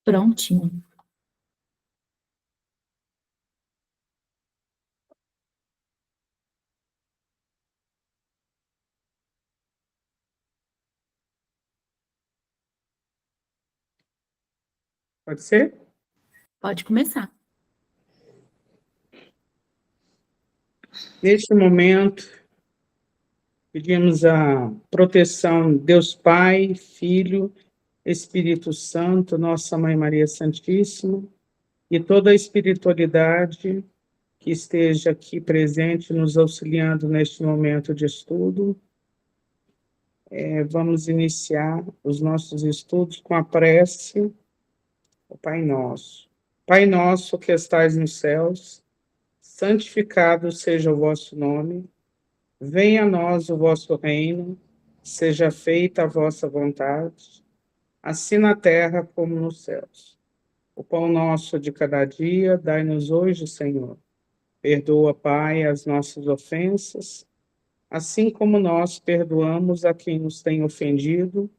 Prontinho. Pode ser? Pode começar. Neste momento, pedimos a proteção de Deus Pai, Filho, Espírito Santo, Nossa Mãe Maria Santíssima, e toda a espiritualidade que esteja aqui presente, nos auxiliando neste momento de estudo. Vamos iniciar os nossos estudos com a prece ao Pai Nosso. Pai nosso que estais nos céus, santificado seja o vosso nome. Venha a nós o vosso reino, seja feita a vossa vontade, assim na terra como nos céus. O pão nosso de cada dia, dai-nos hoje, Senhor. Perdoa, Pai, as nossas ofensas, assim como nós perdoamos a quem nos tem ofendido,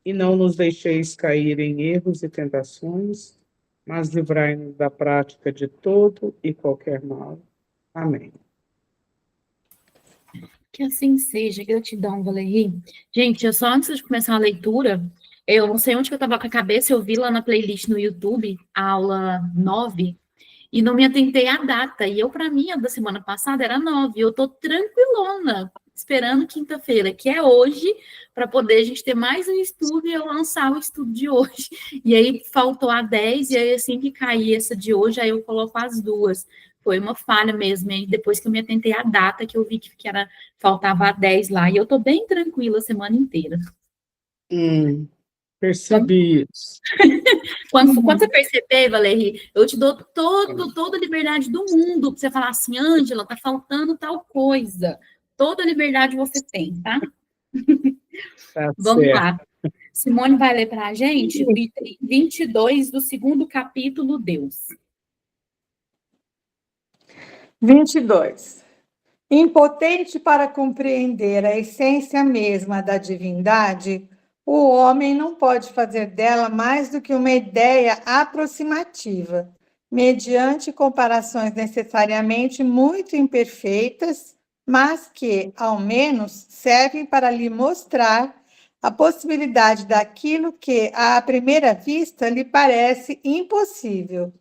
e não nos deixeis cair em erros e tentações, mas livrai-nos da prática de todo e qualquer mal. Amém. Que assim seja, gratidão, Valerie. Gente, eu só antes de começar a leitura, eu não sei onde que eu estava com a cabeça, eu vi lá na playlist no YouTube, a aula 9, e não me atentei à data. E eu, para mim, a da semana passada era 9. Eu tô tranquilona, esperando quinta-feira, que é hoje, para poder a gente ter mais um estudo e eu lançar o estudo de hoje. E aí faltou a 10, e aí assim que cair essa de hoje, aí eu coloco as duas. Foi uma falha mesmo, e depois que eu me atentei à data, que eu vi que era, faltava a 10 lá, e eu tô bem tranquila a semana inteira. Percebi isso. Quando você perceber, Valerie, eu te dou toda a liberdade do mundo para você falar assim, Ângela, tá faltando tal coisa. Toda a liberdade você tem, tá? Tá Vamos certo. lá. Simone vai ler para a gente o item 22 do segundo capítulo, Deus. 22. Impotente para compreender a essência mesma da divindade, o homem não pode fazer dela mais do que uma ideia aproximativa, mediante comparações necessariamente muito imperfeitas, mas que, ao menos, servem para lhe mostrar a possibilidade daquilo que, à primeira vista, lhe parece impossível.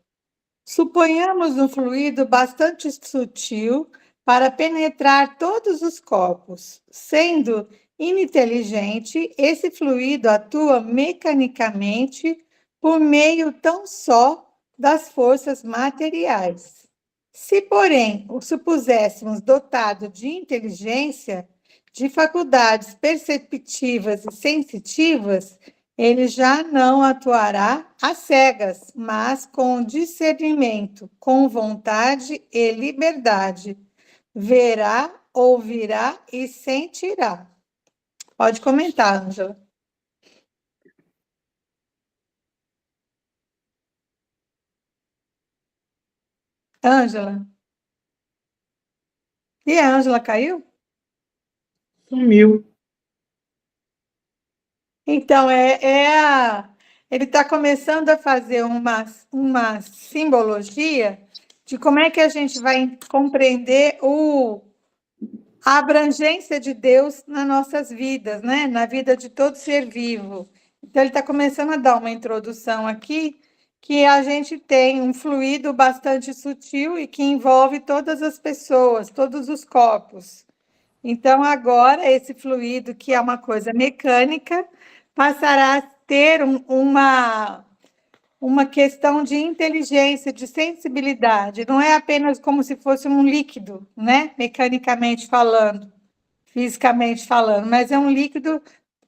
Suponhamos um fluido bastante sutil para penetrar todos os corpos. Sendo ininteligente, esse fluido atua mecanicamente por meio tão só das forças materiais. Se, porém, o supuséssemos dotado de inteligência, de faculdades perceptivas e sensitivas, ele já não atuará às cegas, mas com discernimento, com vontade e liberdade. Verá, ouvirá e sentirá. Pode comentar, Ângela. Ângela? E a Ângela caiu? Sumiu. Então, ele está começando a fazer uma simbologia de como é que a gente vai compreender a abrangência de Deus nas nossas vidas, né? Na vida de todo ser vivo. Então, ele está começando a dar uma introdução aqui, que a gente tem um fluido bastante sutil e que envolve todas as pessoas, todos os corpos. Então, agora, esse fluido, que é uma coisa mecânica, passará a ter uma questão de inteligência, de sensibilidade. Não é apenas como se fosse um líquido, né? Mecanicamente falando, fisicamente falando, mas é um líquido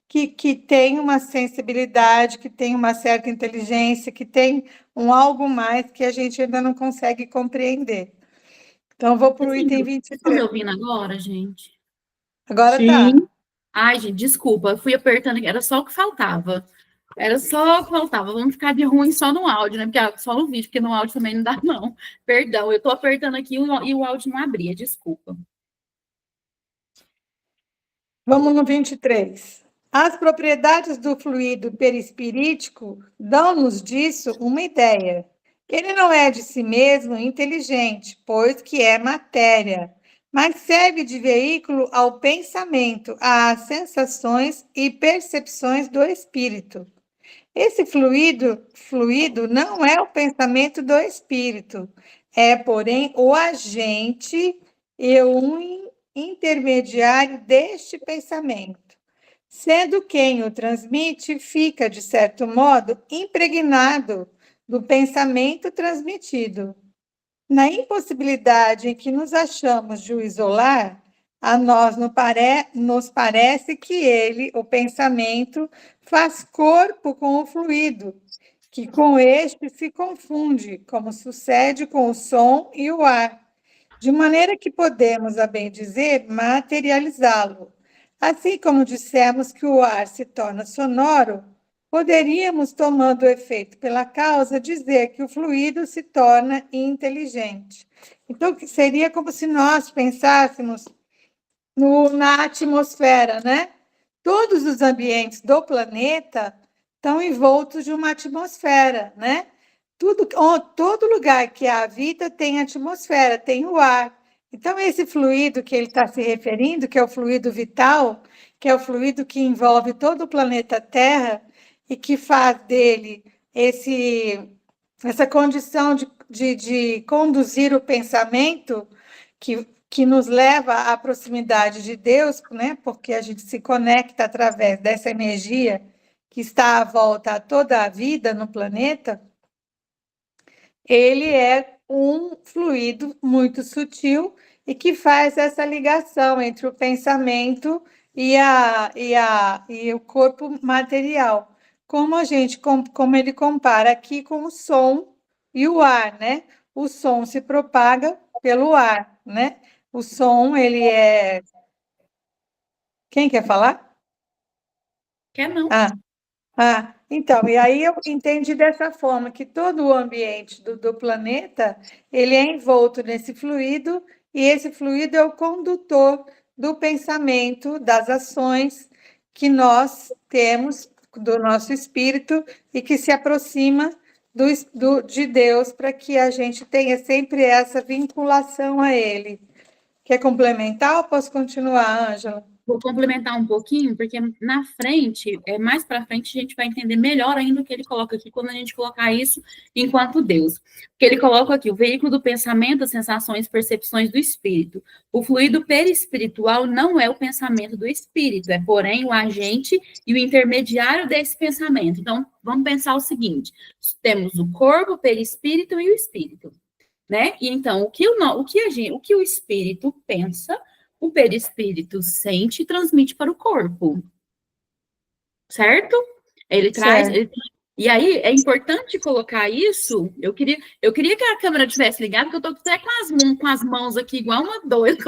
que tem uma sensibilidade, que tem uma certa inteligência, que tem um algo mais que a gente ainda não consegue compreender. Então, vou para o item Vocês estão me 23. ouvindo agora, gente? Agora Sim. tá. Ai, gente, desculpa, eu fui apertando aqui, era só o que faltava. Era só o que faltava. Vamos ficar de ruim só no áudio, né? Porque só no vídeo, porque no áudio também não dá, não. Perdão, eu tô apertando aqui e o áudio não abria, desculpa. Vamos no 23. As propriedades do fluido perispirítico dão-nos disso uma ideia. Ele não é de si mesmo inteligente, pois que é matéria, mas serve de veículo ao pensamento, às sensações e percepções do espírito. Esse fluido não é o pensamento do espírito, é, porém, o agente e um intermediário deste pensamento. Sendo quem o transmite, fica, de certo modo, impregnado do pensamento transmitido. Na impossibilidade em que nos achamos de o isolar, a nós nos parece que ele, o pensamento, faz corpo com o fluido, que com este se confunde, como sucede com o som e o ar, de maneira que podemos, a bem dizer, materializá-lo. Assim como dissemos que o ar se torna sonoro, poderíamos, tomando o efeito pela causa, dizer que o fluido se torna inteligente. Então, seria como se nós pensássemos na atmosfera, né? Todos os ambientes do planeta estão envoltos de uma atmosfera, né? Todo lugar que há vida tem atmosfera, tem o ar. Então, esse fluido que ele está se referindo, que é o fluido vital, que é o fluido que envolve todo o planeta Terra e que faz dele essa condição de conduzir o pensamento que nos leva à proximidade de Deus, né? Porque a gente se conecta através dessa energia que está à volta a toda a vida no planeta. Ele é um fluido muito sutil e que faz essa ligação entre o pensamento e o corpo material. Como ele compara aqui com o som e o ar, né? O som se propaga pelo ar, né? O som, ele é... Quem quer falar? Quer não? Então, e aí eu entendi dessa forma, que todo o ambiente do planeta, ele é envolto nesse fluido, e esse fluido é o condutor do pensamento, das ações que nós temos do nosso espírito e que se aproxima de Deus, para que a gente tenha sempre essa vinculação a Ele. Quer complementar ou posso continuar, Ângela? Vou complementar um pouquinho, porque na frente, mais para frente, a gente vai entender melhor ainda o que ele coloca aqui, quando a gente colocar isso enquanto Deus. Porque ele coloca aqui, o veículo do pensamento, as sensações, percepções do espírito. O fluido perispiritual não é o pensamento do espírito, é, porém, o agente e o intermediário desse pensamento. Então, vamos pensar o seguinte, temos o corpo, o perispírito e o espírito, né? E então, o que o espírito pensa, o perispírito sente e transmite para o corpo, certo? E aí é importante colocar isso. Eu queria que a câmera tivesse ligada, porque eu estou até com as mãos aqui, igual uma doida,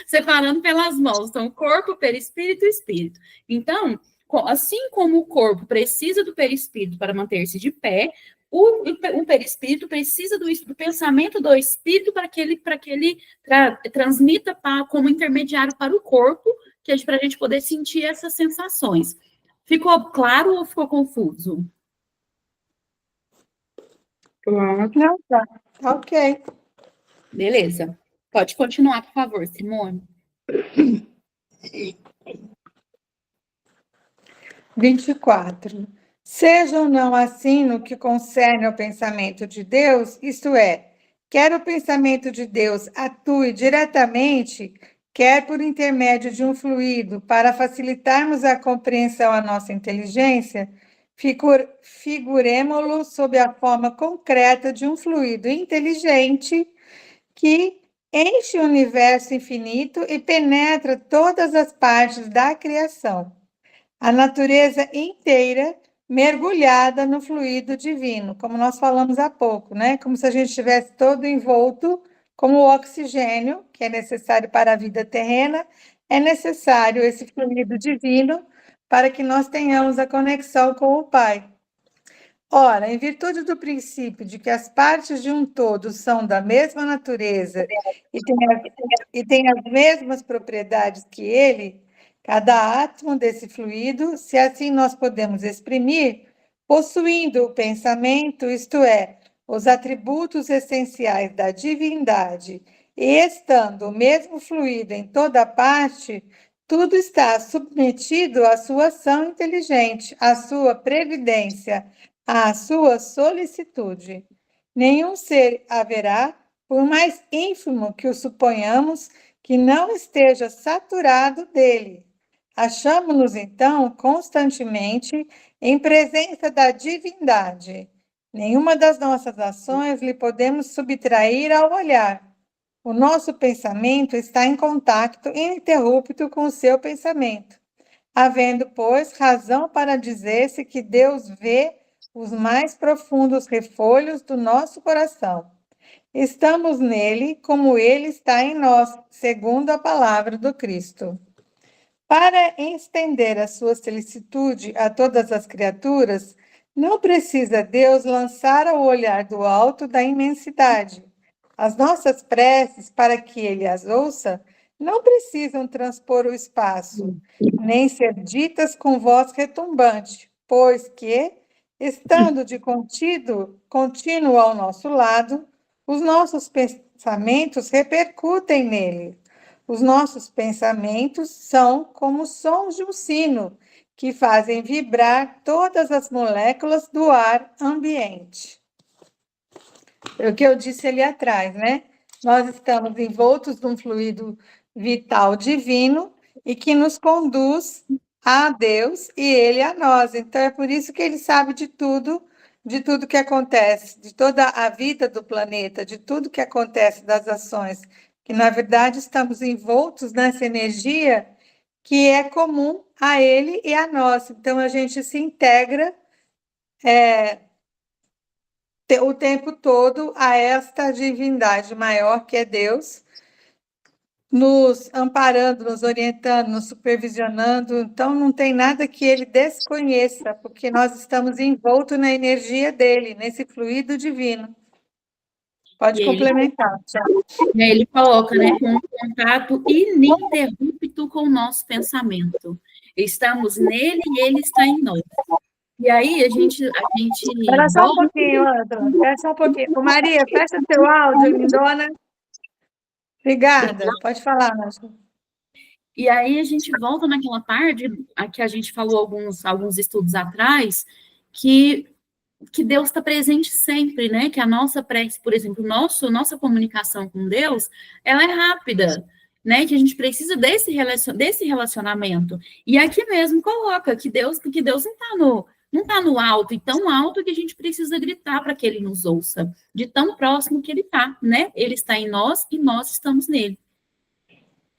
separando pelas mãos. Então, corpo, perispírito e espírito. Então, assim como o corpo precisa do perispírito para manter-se de pé, o perispírito precisa do pensamento do espírito para que ele transmita como intermediário para o corpo, para a gente poder sentir essas sensações. Ficou claro ou ficou confuso? Claro. Não, tá. Ok. Beleza. Pode continuar, por favor, Simone. 24. Seja ou não assim no que concerne ao pensamento de Deus, isto é, quer o pensamento de Deus atue diretamente, quer por intermédio de um fluido, para facilitarmos a compreensão à nossa inteligência, figuremo-lo sob a forma concreta de um fluido inteligente que enche o universo infinito e penetra todas as partes da criação. A natureza inteira mergulhada no fluido divino, como nós falamos há pouco, né? Como se a gente estivesse todo envolto, como o oxigênio, que é necessário para a vida terrena, é necessário esse fluido divino para que nós tenhamos a conexão com o Pai. Ora, em virtude do princípio de que as partes de um todo são da mesma natureza e têm as mesmas propriedades que ele, cada átomo desse fluido, se assim nós podemos exprimir, possuindo o pensamento, isto é, os atributos essenciais da divindade, e estando o mesmo fluido em toda parte, tudo está submetido à sua ação inteligente, à sua previdência, à sua solicitude. Nenhum ser haverá, por mais ínfimo que o suponhamos, que não esteja saturado dele. Achamos-nos, então, constantemente em presença da divindade. Nenhuma das nossas ações lhe podemos subtrair ao olhar. O nosso pensamento está em contato ininterrupto com o seu pensamento, havendo, pois, razão para dizer-se que Deus vê os mais profundos refolhos do nosso coração. Estamos nele como ele está em nós, segundo a palavra do Cristo. Para estender a sua solicitude a todas as criaturas, não precisa Deus lançar ao olhar do alto da imensidade. As nossas preces, para que ele as ouça, não precisam transpor o espaço, nem ser ditas com voz retumbante, pois que, estando de contínuo ao nosso lado, os nossos pensamentos repercutem nele. Os nossos pensamentos são como sons de um sino, que fazem vibrar todas as moléculas do ar ambiente. É o que eu disse ali atrás, né? Nós estamos envoltos num fluido vital divino e que nos conduz a Deus e Ele a nós. Então, é por isso que Ele sabe de tudo que acontece, de toda a vida do planeta, de tudo que acontece, das ações, que, na verdade, estamos envoltos nessa energia que é comum a Ele e a nós. Então, a gente se integra o tempo todo a esta divindade maior que é Deus, nos amparando, nos orientando, nos supervisionando. Então, não tem nada que ele desconheça, porque nós estamos envoltos na energia dele, nesse fluido divino. Pode complementar. Ele coloca, né, um contato ininterrupto com o nosso pensamento. Estamos nele e ele está em nós. E aí a gente Espera só um pouquinho, André. Espera só um pouquinho. Ô, Maria, fecha seu áudio, lindona. Obrigada. Pode falar, Márcia. E aí a gente volta naquela parte a que a gente falou alguns estudos atrás, que Deus está presente sempre, né? Que a nossa prece, por exemplo, nossa comunicação com Deus, ela é rápida, né? Que a gente precisa desse relacionamento. E aqui mesmo coloca que Deus não está no alto, e tão alto que a gente precisa gritar para que ele nos ouça, de tão próximo que ele está, né? Ele está em nós e nós estamos nele.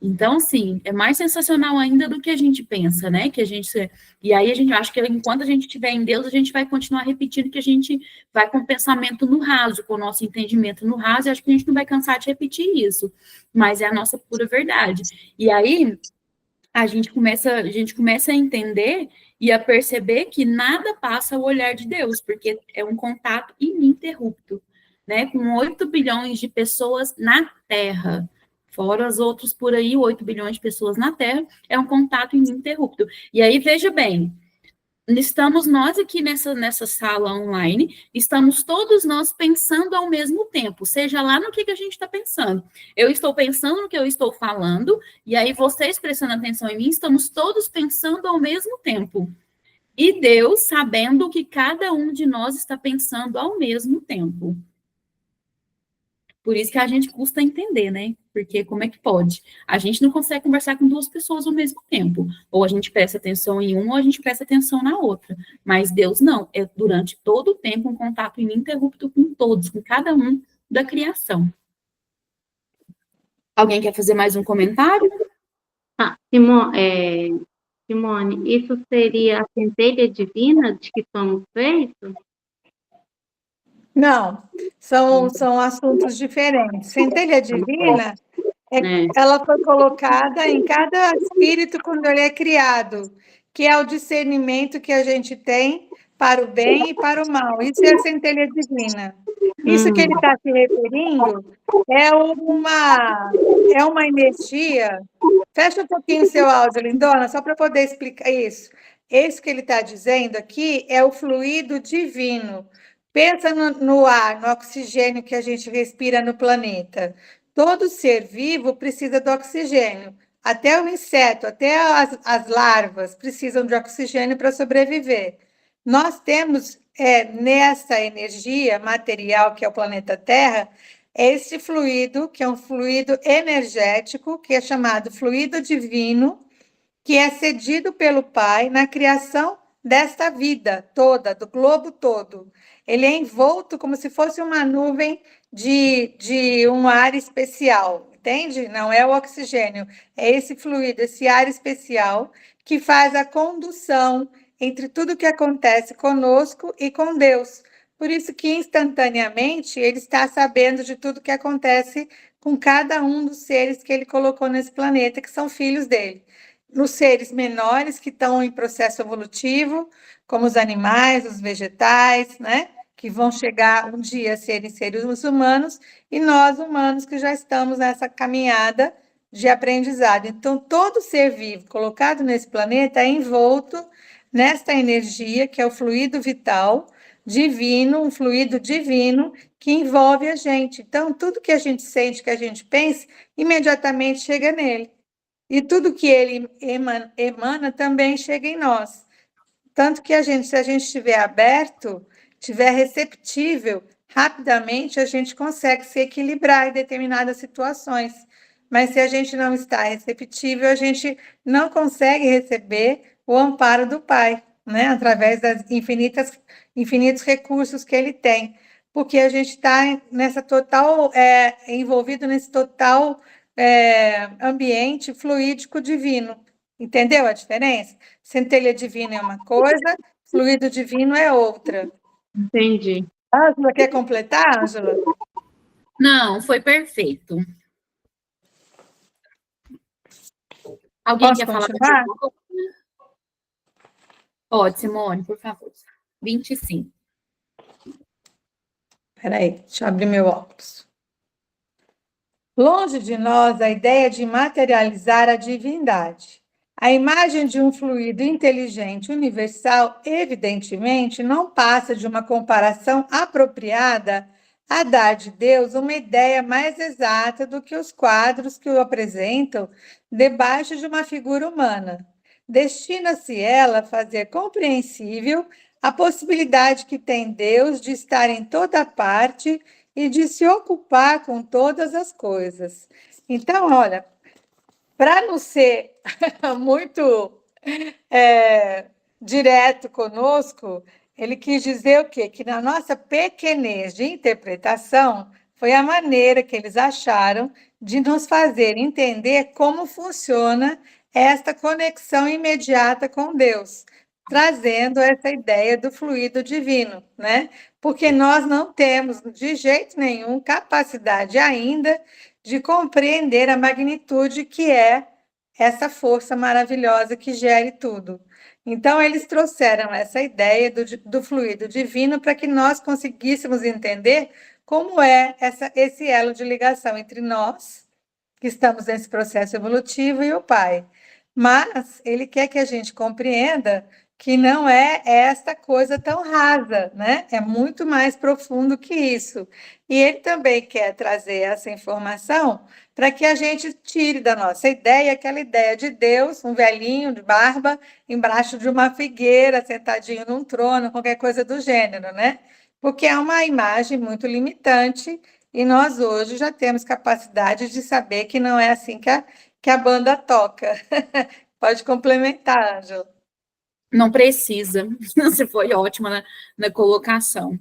Então, assim, é mais sensacional ainda do que a gente pensa, né? E aí a gente acha que enquanto a gente estiver em Deus, a gente vai continuar repetindo que a gente vai com o pensamento no raso, com o nosso entendimento no raso, e acho que a gente não vai cansar de repetir isso, mas é a nossa pura verdade. E aí a gente começa a entender e a perceber que nada passa ao olhar de Deus, porque é um contato ininterrupto, né? Com 8 bilhões de pessoas na Terra, fora os outros por aí, 8 bilhões de pessoas na Terra, é um contato ininterrupto. E aí, veja bem, estamos nós aqui nessa sala online, estamos todos nós pensando ao mesmo tempo, seja lá no que a gente está pensando. Eu estou pensando no que eu estou falando, e aí vocês prestando atenção em mim, estamos todos pensando ao mesmo tempo. E Deus sabendo o que cada um de nós está pensando ao mesmo tempo. Por isso que a gente custa entender, né? Porque como é que pode? A gente não consegue conversar com duas pessoas ao mesmo tempo. Ou a gente presta atenção em uma, ou a gente presta atenção na outra. Mas Deus não. É durante todo o tempo um contato ininterrupto com todos, com cada um da criação. Alguém quer fazer mais um comentário? Simone, isso seria a centelha divina de que somos feitos? Não, são assuntos diferentes. Centelha divina, ela foi colocada em cada espírito quando ele é criado, que é o discernimento que a gente tem para o bem e para o mal. Isso é a centelha divina. Isso que ele está se referindo é uma energia. Fecha um pouquinho o seu áudio, lindona, só para poder explicar isso. Esse que ele está dizendo aqui é o fluido divino. Pensa no ar, no oxigênio que a gente respira no planeta. Todo ser vivo precisa do oxigênio. Até o inseto, até as larvas precisam de oxigênio para sobreviver. Nós temos nessa energia material que é o planeta Terra, esse fluido, que é um fluido energético, que é chamado fluido divino, que é cedido pelo Pai na criação desta vida toda, do globo todo. Ele é envolto como se fosse uma nuvem de um ar especial, entende? Não é o oxigênio, é esse fluido, esse ar especial que faz a condução entre tudo que acontece conosco e com Deus. Por isso que instantaneamente ele está sabendo de tudo que acontece com cada um dos seres que ele colocou nesse planeta, que são filhos dele. Nos seres menores que estão em processo evolutivo, como os animais, os vegetais, né? Que vão chegar um dia a serem seres humanos, e nós, humanos, que já estamos nessa caminhada de aprendizado. Então, todo ser vivo colocado nesse planeta é envolto nesta energia, que é o fluido vital divino, um fluido divino que envolve a gente. Então, tudo que a gente sente, que a gente pensa, imediatamente chega nele. E tudo que ele emana também chega em nós. Tanto que se a gente estiver aberto, estiver receptível, rapidamente a gente consegue se equilibrar em determinadas situações. Mas se a gente não está receptível, a gente não consegue receber o amparo do Pai, né? Através das infinitos recursos que ele tem. Porque a gente está envolvido nesse total ambiente fluídico divino. Entendeu a diferença? Centelha divina é uma coisa, fluido divino é outra. Entendi. Ângela, quer completar, Ângela? Não, foi perfeito. Alguém Posso quer falar? continuar? Pode, Simone, por favor. 25. Espera aí, deixa eu abrir meu óculos. Longe de nós a ideia de materializar a divindade. A imagem de um fluido inteligente universal, evidentemente, não passa de uma comparação apropriada a dar de Deus uma ideia mais exata do que os quadros que o apresentam debaixo de uma figura humana. Destina-se ela a fazer compreensível a possibilidade que tem Deus de estar em toda parte e de se ocupar com todas as coisas. Então, olha, para não ser muito direto conosco, ele quis dizer o quê? Que na nossa pequenez de interpretação, foi a maneira que eles acharam de nos fazer entender como funciona esta conexão imediata com Deus, trazendo essa ideia do fluido divino, né? Porque nós não temos, de jeito nenhum, capacidade ainda de compreender a magnitude que é essa força maravilhosa que gere tudo. Então, eles trouxeram essa ideia do fluido divino para que nós conseguíssemos entender como é esse elo de ligação entre nós, que estamos nesse processo evolutivo, e o Pai. Mas ele quer que a gente compreenda que não é esta coisa tão rasa, né? É muito mais profundo que isso. E ele também quer trazer essa informação para que a gente tire da nossa ideia aquela ideia de Deus, um velhinho de barba, embaixo de uma figueira, sentadinho num trono, qualquer coisa do gênero, né? Porque é uma imagem muito limitante e nós hoje já temos capacidade de saber que não é assim que a banda toca. Pode complementar, Ângela. Não precisa. Você foi ótima na colocação.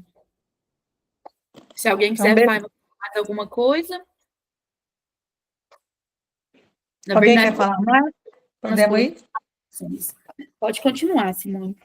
Se alguém quiser falar mais alguma coisa. Alguém quer falar mais? Podemos ir? Pode continuar, Simone.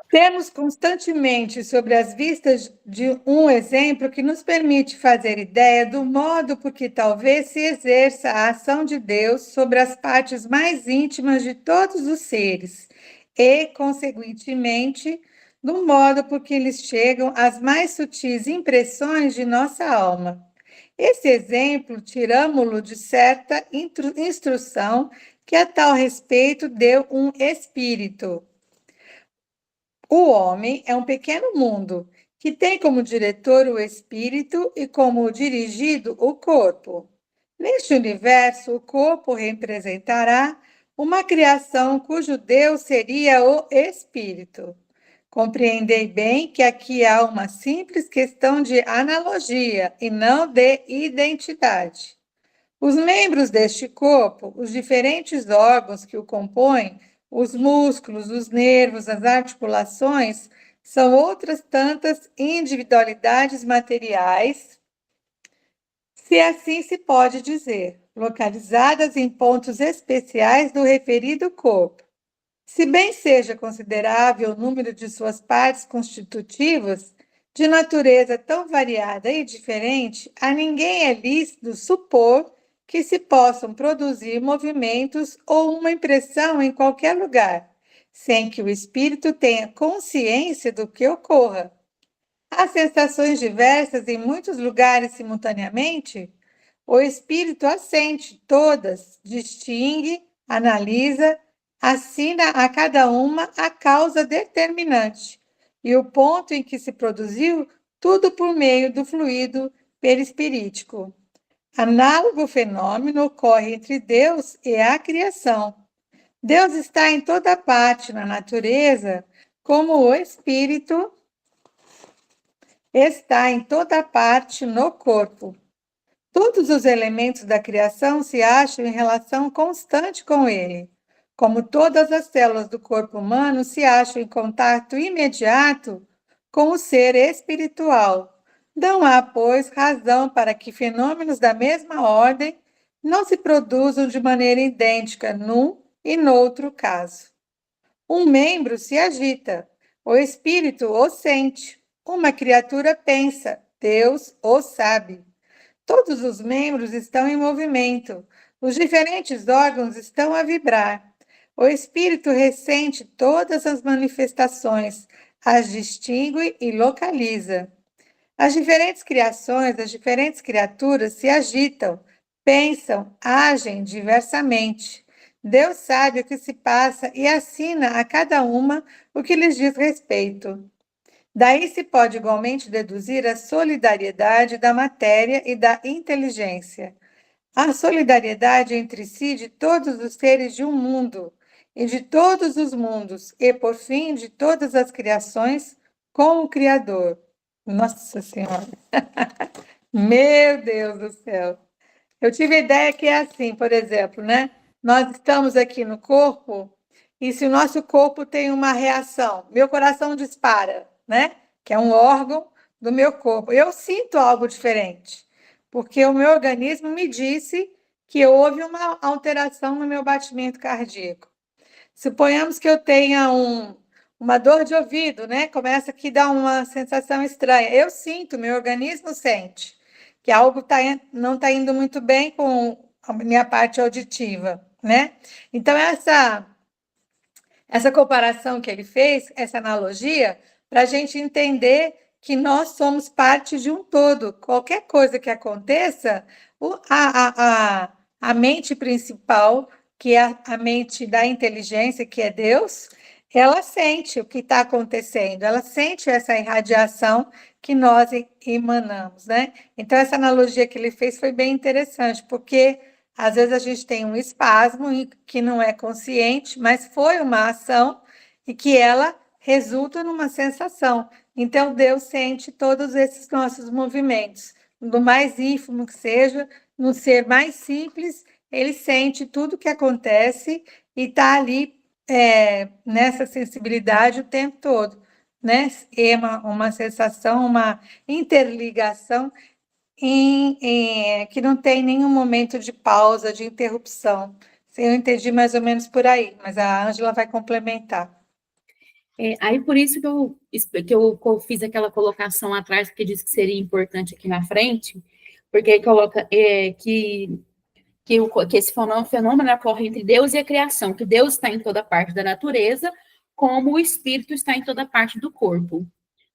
Temos constantemente sobre as vistas de um exemplo que nos permite fazer ideia do modo por que talvez se exerça a ação de Deus sobre as partes mais íntimas de todos os seres. e, consequentemente, do modo por que lhes chegam as mais sutis impressões de nossa alma. Esse exemplo tiramo-lo de certa instrução que a tal respeito deu um espírito. O homem é um pequeno mundo que tem como diretor o espírito e como dirigido o corpo. Neste universo, o corpo representará uma criação cujo Deus seria o espírito. Compreendei bem que aqui há uma simples questão de analogia e não de identidade. Os membros deste corpo, os diferentes órgãos que o compõem, os músculos, os nervos, as articulações, são outras tantas individualidades materiais, se assim se pode dizer, localizadas em pontos especiais do referido corpo. Se bem seja considerável o número de suas partes constitutivas, de natureza tão variada e diferente, a ninguém é lícito supor que se possam produzir movimentos ou uma impressão em qualquer lugar, sem que o espírito tenha consciência do que ocorra. Há sensações diversas em muitos lugares simultaneamente? O espírito as sente todas, distingue, analisa, assina a cada uma a causa determinante e o ponto em que se produziu, tudo por meio do fluido perispirítico. Análogo fenômeno ocorre entre Deus e a criação. Deus está em toda parte na natureza, como o espírito está em toda parte no corpo. Todos os elementos da criação se acham em relação constante com ele, como todas as células do corpo humano se acham em contato imediato com o ser espiritual. Não há, pois, razão para que fenômenos da mesma ordem não se produzam de maneira idêntica num e noutro caso. Um membro se agita, o espírito o sente, uma criatura pensa, Deus o sabe. Todos os membros estão em movimento, os diferentes órgãos estão a vibrar. O espírito ressente todas as manifestações, as distingue e localiza. As diferentes criações, as diferentes criaturas se agitam, pensam, agem diversamente. Deus sabe o que se passa e assina a cada uma o que lhes diz respeito. Daí se pode igualmente deduzir a solidariedade da matéria e da inteligência. A solidariedade entre si de todos os seres de um mundo, e de todos os mundos, e por fim de todas as criações com o Criador. Nossa Senhora! Meu Deus do céu! Eu tive a ideia que é assim, por exemplo, né? Nós estamos aqui no corpo, e se o nosso corpo tem uma reação, meu coração dispara, né? Que é um órgão do meu corpo. Eu sinto algo diferente, porque o meu organismo me disse que houve uma alteração no meu batimento cardíaco. Suponhamos que eu tenha uma dor de ouvido, né? Começa aqui a dar uma sensação estranha. Eu sinto, meu organismo sente que algo não está indo muito bem com a minha parte auditiva, né? Então, essa comparação que ele fez, essa analogia, para a gente entender que nós somos parte de um todo. Qualquer coisa que aconteça, a mente principal, que é a mente da inteligência, que é Deus, ela sente o que está acontecendo, ela sente essa irradiação que nós emanamos, né? Então, essa analogia que ele fez foi bem interessante, porque às vezes a gente tem um espasmo que não é consciente, mas foi uma ação e que ela resulta numa sensação. Então, Deus sente todos esses nossos movimentos, do mais ínfimo que seja, no ser mais simples, ele sente tudo que acontece e está ali nessa sensibilidade o tempo todo, né? É uma sensação, uma interligação que não tem nenhum momento de pausa, de interrupção. Eu entendi mais ou menos por aí, mas a Ângela vai complementar. Aí por isso que eu fiz aquela colocação atrás, porque disse que seria importante aqui na frente, porque aí coloca que esse fenômeno ocorre entre Deus e a criação, que Deus está em toda parte da natureza, como o espírito está em toda parte do corpo.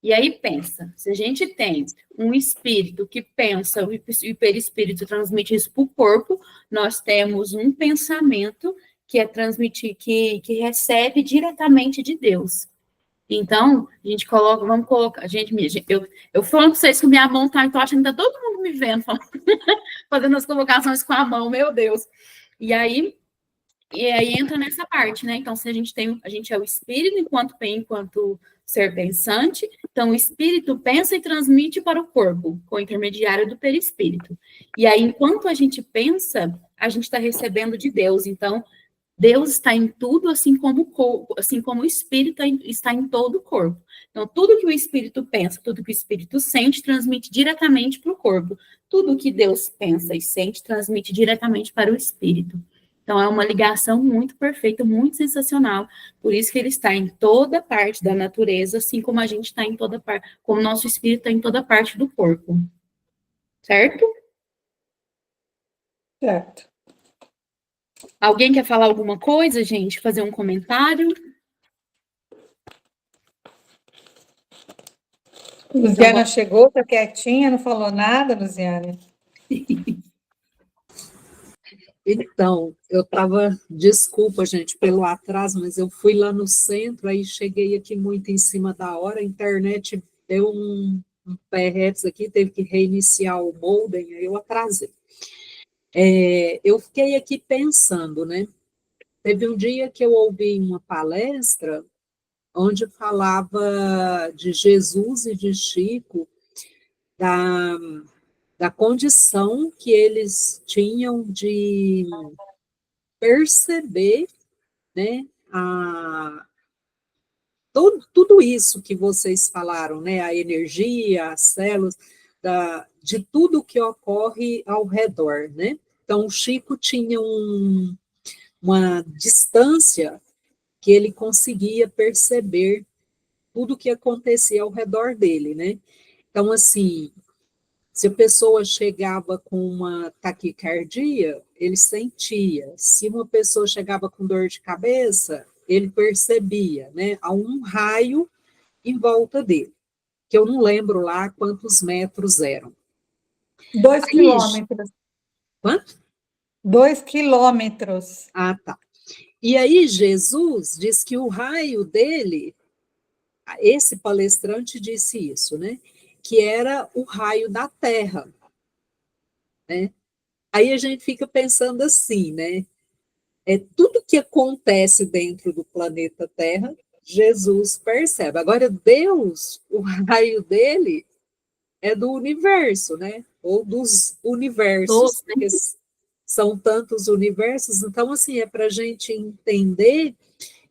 E aí pensa, se a gente tem um espírito que pensa e o perispírito transmite isso para o corpo, nós temos um pensamento que é transmitir, que recebe diretamente de Deus. Então, a gente coloca, vamos colocar, eu falando para vocês que minha mão tá, então achando que tá todo mundo me vendo, fazendo as colocações com a mão, meu Deus. E aí entra nessa parte, né? Então, se a gente é o espírito enquanto ser pensante, então o espírito pensa e transmite para o corpo, com o intermediário do perispírito. E aí, enquanto a gente pensa, a gente está recebendo de Deus. Então, Deus está em tudo, assim como o espírito está em todo o corpo. Então, tudo que o espírito pensa, tudo que o espírito sente, transmite diretamente para o corpo. Tudo que Deus pensa e sente, transmite diretamente para o espírito. Então, é uma ligação muito perfeita, muito sensacional. Por isso que ele está em toda parte da natureza, assim como a gente está em toda parte, como o nosso espírito está em toda parte do corpo. Certo? Certo. Alguém quer falar alguma coisa, gente? Fazer um comentário? Luziana chegou, tá quietinha, não falou nada, Luziana. Então, eu estava, desculpa, gente, pelo atraso, mas eu fui lá no centro, aí cheguei aqui muito em cima da hora, a internet deu um perrex aqui, teve que reiniciar o modem, aí eu atrasei. Eu fiquei aqui pensando, né? Teve um dia que eu ouvi uma palestra onde falava de Jesus e de Chico, da condição que eles tinham de perceber, né, tudo isso que vocês falaram, né, a energia, as células, de tudo que ocorre ao redor, né? Então, o Chico tinha uma distância que ele conseguia perceber tudo o que acontecia ao redor dele, né? Então, assim, se a pessoa chegava com uma taquicardia, ele sentia. Se uma pessoa chegava com dor de cabeça, ele percebia, né? Há um raio em volta dele, que eu não lembro lá quantos metros eram. 2 quilômetros. Quanto? 2 quilômetros. Ah, tá. E aí Jesus diz que o raio dele, esse palestrante disse isso, né? Que era o raio da Terra, né? Aí a gente fica pensando assim, né? Tudo que acontece dentro do planeta Terra, Jesus percebe. Agora, Deus, o raio dele é do universo, né? Ou dos universos, porque são tantos universos. Então, assim, é para a gente entender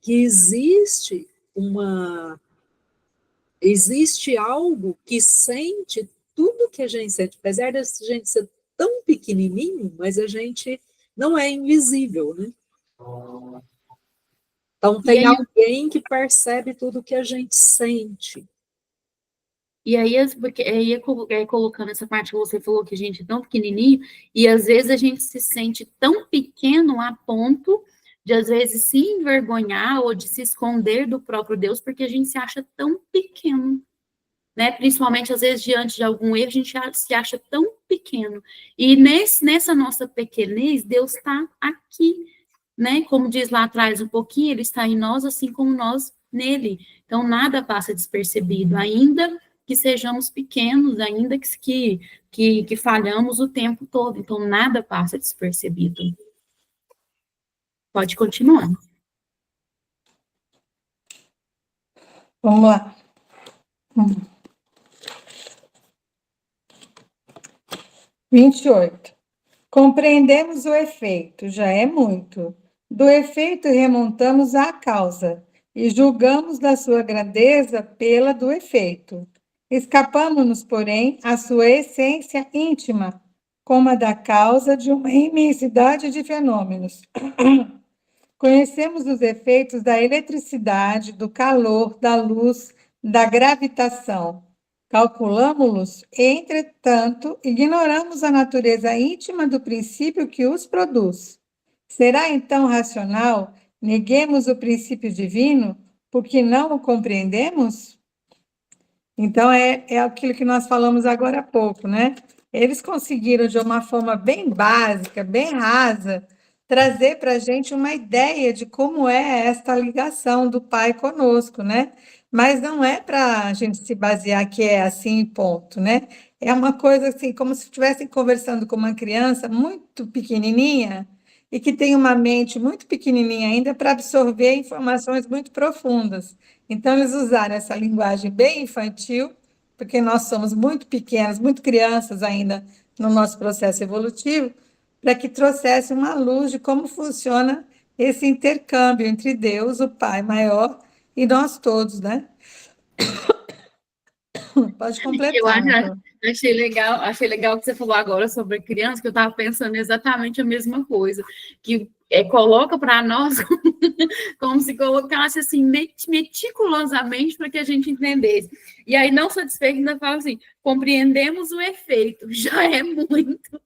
que existe algo que sente tudo que a gente sente, apesar de a gente ser tão pequenininho, mas a gente não é invisível, né? Então tem alguém que percebe tudo que a gente sente. E aí, porque aí colocando essa parte que você falou que a gente é tão pequenininho, e às vezes a gente se sente tão pequeno a ponto de, às vezes, se envergonhar ou de se esconder do próprio Deus, porque a gente se acha tão pequeno, né? Principalmente, às vezes, diante de algum erro, a gente se acha tão pequeno. E nessa nossa pequenez, Deus está aqui, né? Como diz lá atrás um pouquinho, Ele está em nós, assim como nós nele. Então, nada passa despercebido, ainda que sejamos pequenos, ainda que falhamos o tempo todo. Então, nada passa despercebido. Pode continuar. Vamos lá. 28. Compreendemos o efeito, já é muito. Do efeito remontamos à causa e julgamos da sua grandeza pela do efeito. Escapamos-nos, porém, à sua essência íntima, como a da causa de uma imensidade de fenômenos. Conhecemos os efeitos da eletricidade, do calor, da luz, da gravitação. Calculamos-los, entretanto, ignoramos a natureza íntima do princípio que os produz. Será então racional neguemos o princípio divino, porque não o compreendemos? Então, é aquilo que nós falamos agora há pouco, né? Eles conseguiram, de uma forma bem básica, bem rasa, trazer para a gente uma ideia de como é esta ligação do Pai conosco, né? Mas não é para a gente se basear que é assim e ponto, né? É uma coisa assim, como se estivessem conversando com uma criança muito pequenininha e que tem uma mente muito pequenininha ainda para absorver informações muito profundas. Então, eles usaram essa linguagem bem infantil, porque nós somos muito pequenos, muito crianças ainda no nosso processo evolutivo, para que trouxesse uma luz de como funciona esse intercâmbio entre Deus, o Pai maior, e nós todos, né? Pode Eu completar, Ângela. achei legal o que você falou agora sobre criança, que eu estava pensando exatamente a mesma coisa, que coloca para nós como se colocasse assim meticulosamente para que a gente entendesse. E aí, não satisfeito, ainda fala assim: compreendemos o efeito, já é muito.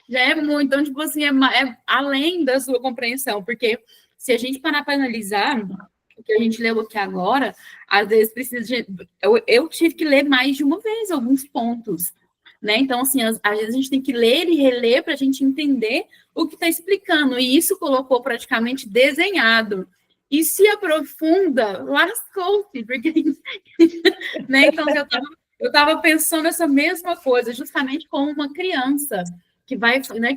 Já é muito. Então, tipo assim, é além da sua compreensão, porque se a gente parar para analisar o que a gente leu aqui agora, às vezes precisa de. Eu tive que ler mais de uma vez alguns pontos, né? Então, assim, às vezes a gente tem que ler e reler para a gente entender o que está explicando, e isso colocou praticamente desenhado. E se aprofunda, lascou-se, porque, né? Então, eu estava pensando essa mesma coisa, justamente como uma criança que vai, né,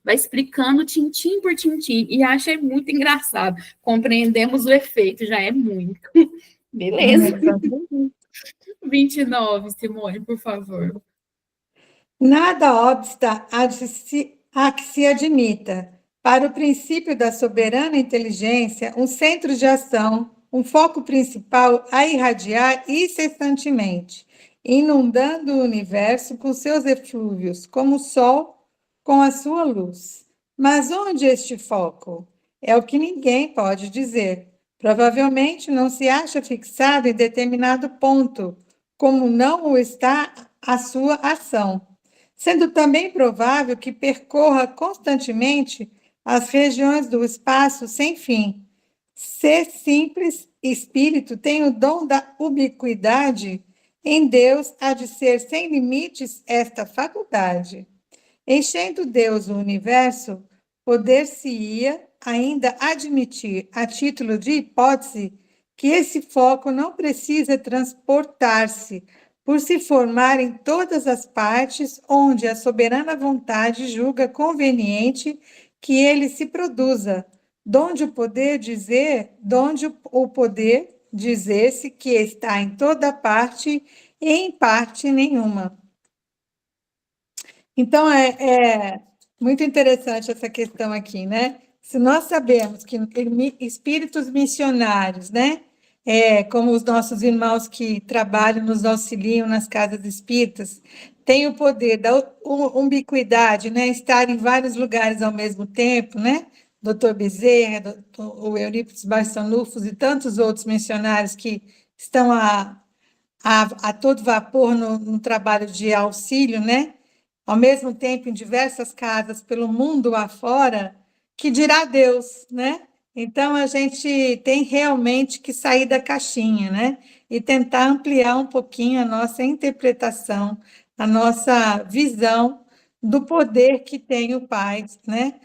vai explicando tintim por tintim, e achei muito engraçado. Compreendemos o efeito, já é muito. Beleza. 29, Simone, por favor. Nada obsta a que se admita, para o princípio da soberana inteligência, um centro de ação, um foco principal a irradiar incessantemente, inundando o universo com seus eflúvios, como o sol com a sua luz. Mas onde este foco? É o que ninguém pode dizer. Provavelmente não se acha fixado em determinado ponto, como não o está a sua ação, sendo também provável que percorra constantemente as regiões do espaço sem fim. Ser simples espírito tem o dom da ubiquidade, em Deus há de ser sem limites esta faculdade. Enchendo Deus o universo, poder-se-ia ainda admitir, a título de hipótese, que esse foco não precisa transportar-se, por se formar em todas as partes onde a soberana vontade julga conveniente que ele se produza, donde o poder dizer-se que está em toda parte e em parte nenhuma. Então, é muito interessante essa questão aqui, né? Se nós sabemos que espíritos missionários, né? Como os nossos irmãos que trabalham, nos auxiliam nas casas espíritas, têm o poder da ubiquidade, né? Estar em vários lugares ao mesmo tempo, né? Dr. Bezerra, o Eurípides Barçanufo e tantos outros missionários que estão a todo vapor no trabalho de auxílio, né? Ao mesmo tempo em diversas casas pelo mundo afora, que dirá Deus, né? Então, a gente tem realmente que sair da caixinha, né? E tentar ampliar um pouquinho a nossa interpretação, a nossa visão do poder que tem o Pai, né?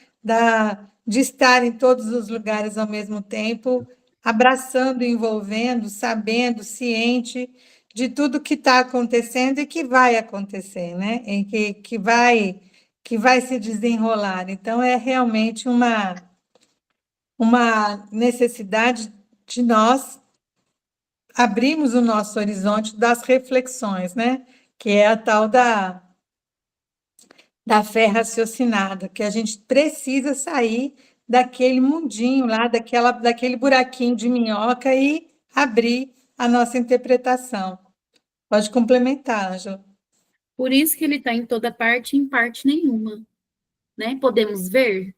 De estar em todos os lugares ao mesmo tempo, abraçando, envolvendo, sabendo, ciente de tudo que está acontecendo e que vai acontecer, né? E que vai se desenrolar. Então, é realmente uma necessidade de nós abrirmos o nosso horizonte das reflexões, né? Que é a tal da fé raciocinada, que a gente precisa sair daquele mundinho lá, daquele buraquinho de minhoca e abrir a nossa interpretação. Pode complementar, Ângela. Por isso que ele está em toda parte e em parte nenhuma, né? Podemos ver?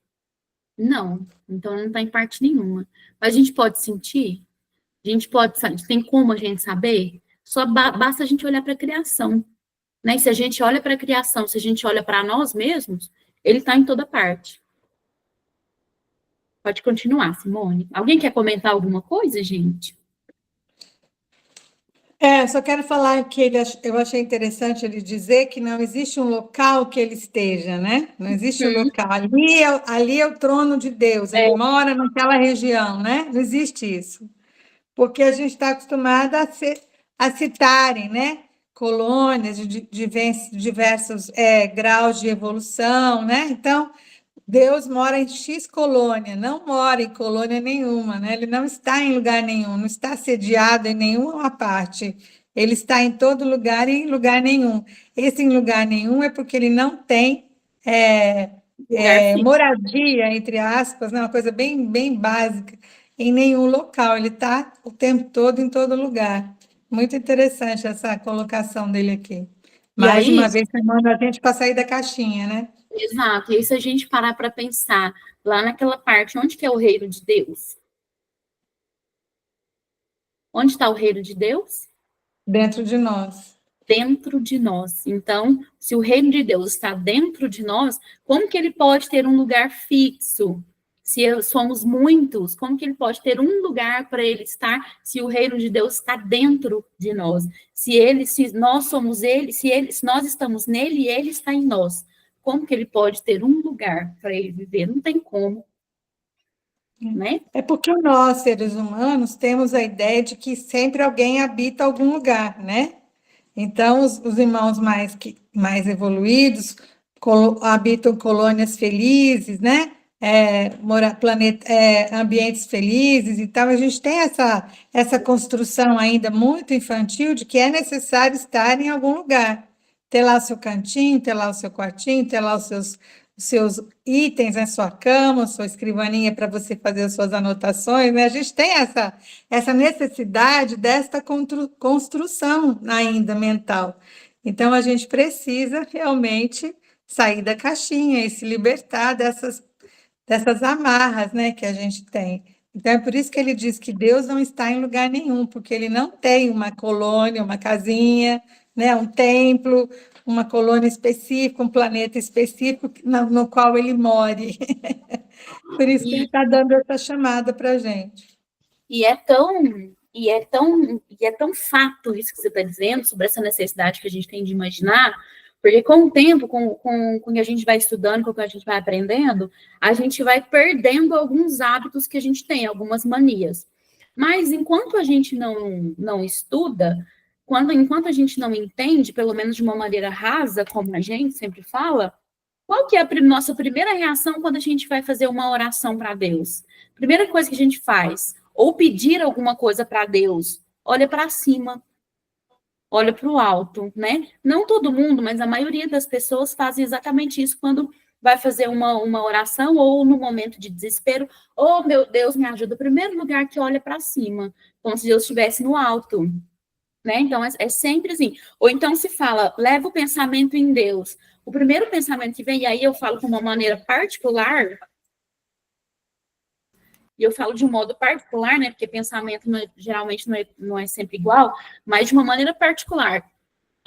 Não. Então não está em parte nenhuma. Mas a gente pode sentir? A gente pode, tem como a gente saber? Só basta a gente olhar para a criação, né? E se a gente olha para a criação, se a gente olha para nós mesmos, ele está em toda parte. Pode continuar, Simone. Alguém quer comentar alguma coisa, gente? Só quero falar que eu achei interessante ele dizer que não existe um local que ele esteja, né? Não existe um local. Ali é o trono de Deus, ele mora naquela região, né? Não existe isso. Porque a gente está acostumado a citarem, né? Colônias de diversos graus de evolução, né? Então, Deus mora em X colônia, não mora em colônia nenhuma, né? Ele não está em lugar nenhum, não está sediado em nenhuma parte. Ele está em todo lugar e em lugar nenhum. Esse em lugar nenhum é porque ele não tem Lugar fixo. moradia, entre aspas, né? Uma coisa bem, bem básica, em nenhum local. Ele está o tempo todo em todo lugar. Muito interessante essa colocação dele aqui. E Mais aí, uma vez, chamando a gente para sair da caixinha, né? exato, e aí se a gente parar para pensar lá naquela parte, onde que é o reino de Deus? Onde está o reino de Deus? Dentro de nós. Dentro de nós. Então, se o reino de Deus está dentro de nós, como que ele pode ter um lugar fixo? Se somos muitos, como que ele pode ter um lugar para ele estar se o reino de Deus está dentro de nós? Se nós somos ele, se nós estamos nele e ele está em nós, como que ele pode ter um lugar para ele viver? Não tem como, né? É porque nós, seres humanos, temos a ideia de que sempre alguém habita algum lugar, né? Então, os irmãos mais evoluídos habitam colônias felizes, né? Ambientes felizes. Então, a gente tem essa construção ainda muito infantil de que é necessário estar em algum lugar. Ter lá o seu cantinho, ter lá o seu quartinho, ter lá os seus itens, a sua cama, a sua escrivaninha para você fazer as suas anotações, né? A gente tem essa necessidade desta construção ainda mental. Então, a gente precisa realmente sair da caixinha e se libertar dessas amarras, né, que a gente tem. Então, é por isso que ele diz que Deus não está em lugar nenhum, porque ele não tem uma colônia, uma casinha, né, um templo, uma colônia específica, um planeta específico no qual ele more. Por isso que ele está dando essa chamada para a gente. E é tão fato isso que você está dizendo, sobre essa necessidade que a gente tem de imaginar, porque com o tempo, com que a gente vai estudando, com o que a gente vai aprendendo, a gente vai perdendo alguns hábitos que a gente tem, algumas manias. Mas enquanto a gente não estuda, enquanto a gente não entende, pelo menos de uma maneira rasa, como a gente sempre fala, qual que é a nossa primeira reação quando a gente vai fazer uma oração para Deus? Primeira coisa que a gente faz, ou pedir alguma coisa para Deus, olha para cima, olha para o alto, né? Não todo mundo, mas a maioria das pessoas fazem exatamente isso quando vai fazer uma oração ou no momento de desespero. Oh, meu Deus, me ajuda. O primeiro lugar que olha para cima, como se Deus estivesse no alto, né? Então, é sempre assim. Ou então se fala, leva o pensamento em Deus. O primeiro pensamento que vem, e aí eu falo de uma maneira particular, e eu falo de um modo particular, né? Porque pensamento geralmente não é sempre igual, mas de uma maneira particular.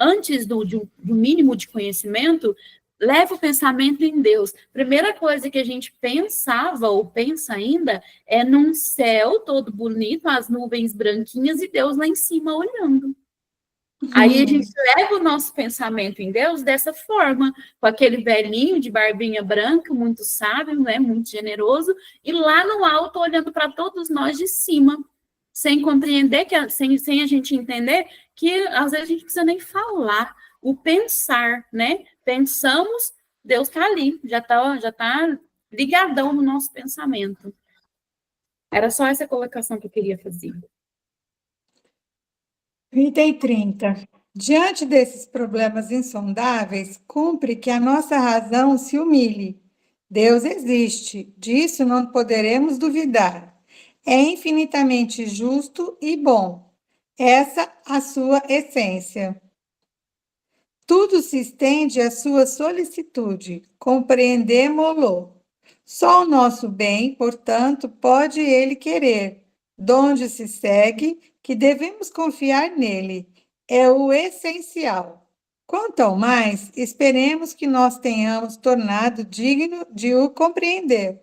Antes do mínimo de conhecimento, leva o pensamento em Deus. Primeira coisa que a gente pensava, ou pensa ainda, é num céu todo bonito, as nuvens branquinhas e Deus lá em cima olhando. Aí a gente leva o nosso pensamento em Deus dessa forma, com aquele velhinho de barbinha branca, muito sábio, né, muito generoso, e lá no alto olhando para todos nós de cima, sem compreender, sem a gente entender que às vezes a gente não precisa nem falar, o pensar, né? Pensamos, Deus está ali, já tá ligadão no nosso pensamento. Era só essa colocação que eu queria fazer. Item 30. Diante desses problemas insondáveis, cumpre que a nossa razão se humilhe. Deus existe, disso não poderemos duvidar. É infinitamente justo e bom. Essa a sua essência. Tudo se estende à sua solicitude, compreendemo-lo. Só o nosso bem, portanto, pode ele querer, donde se segue que devemos confiar nele. É o essencial. Quanto ao mais, esperemos que nós tenhamos tornado digno de o compreender.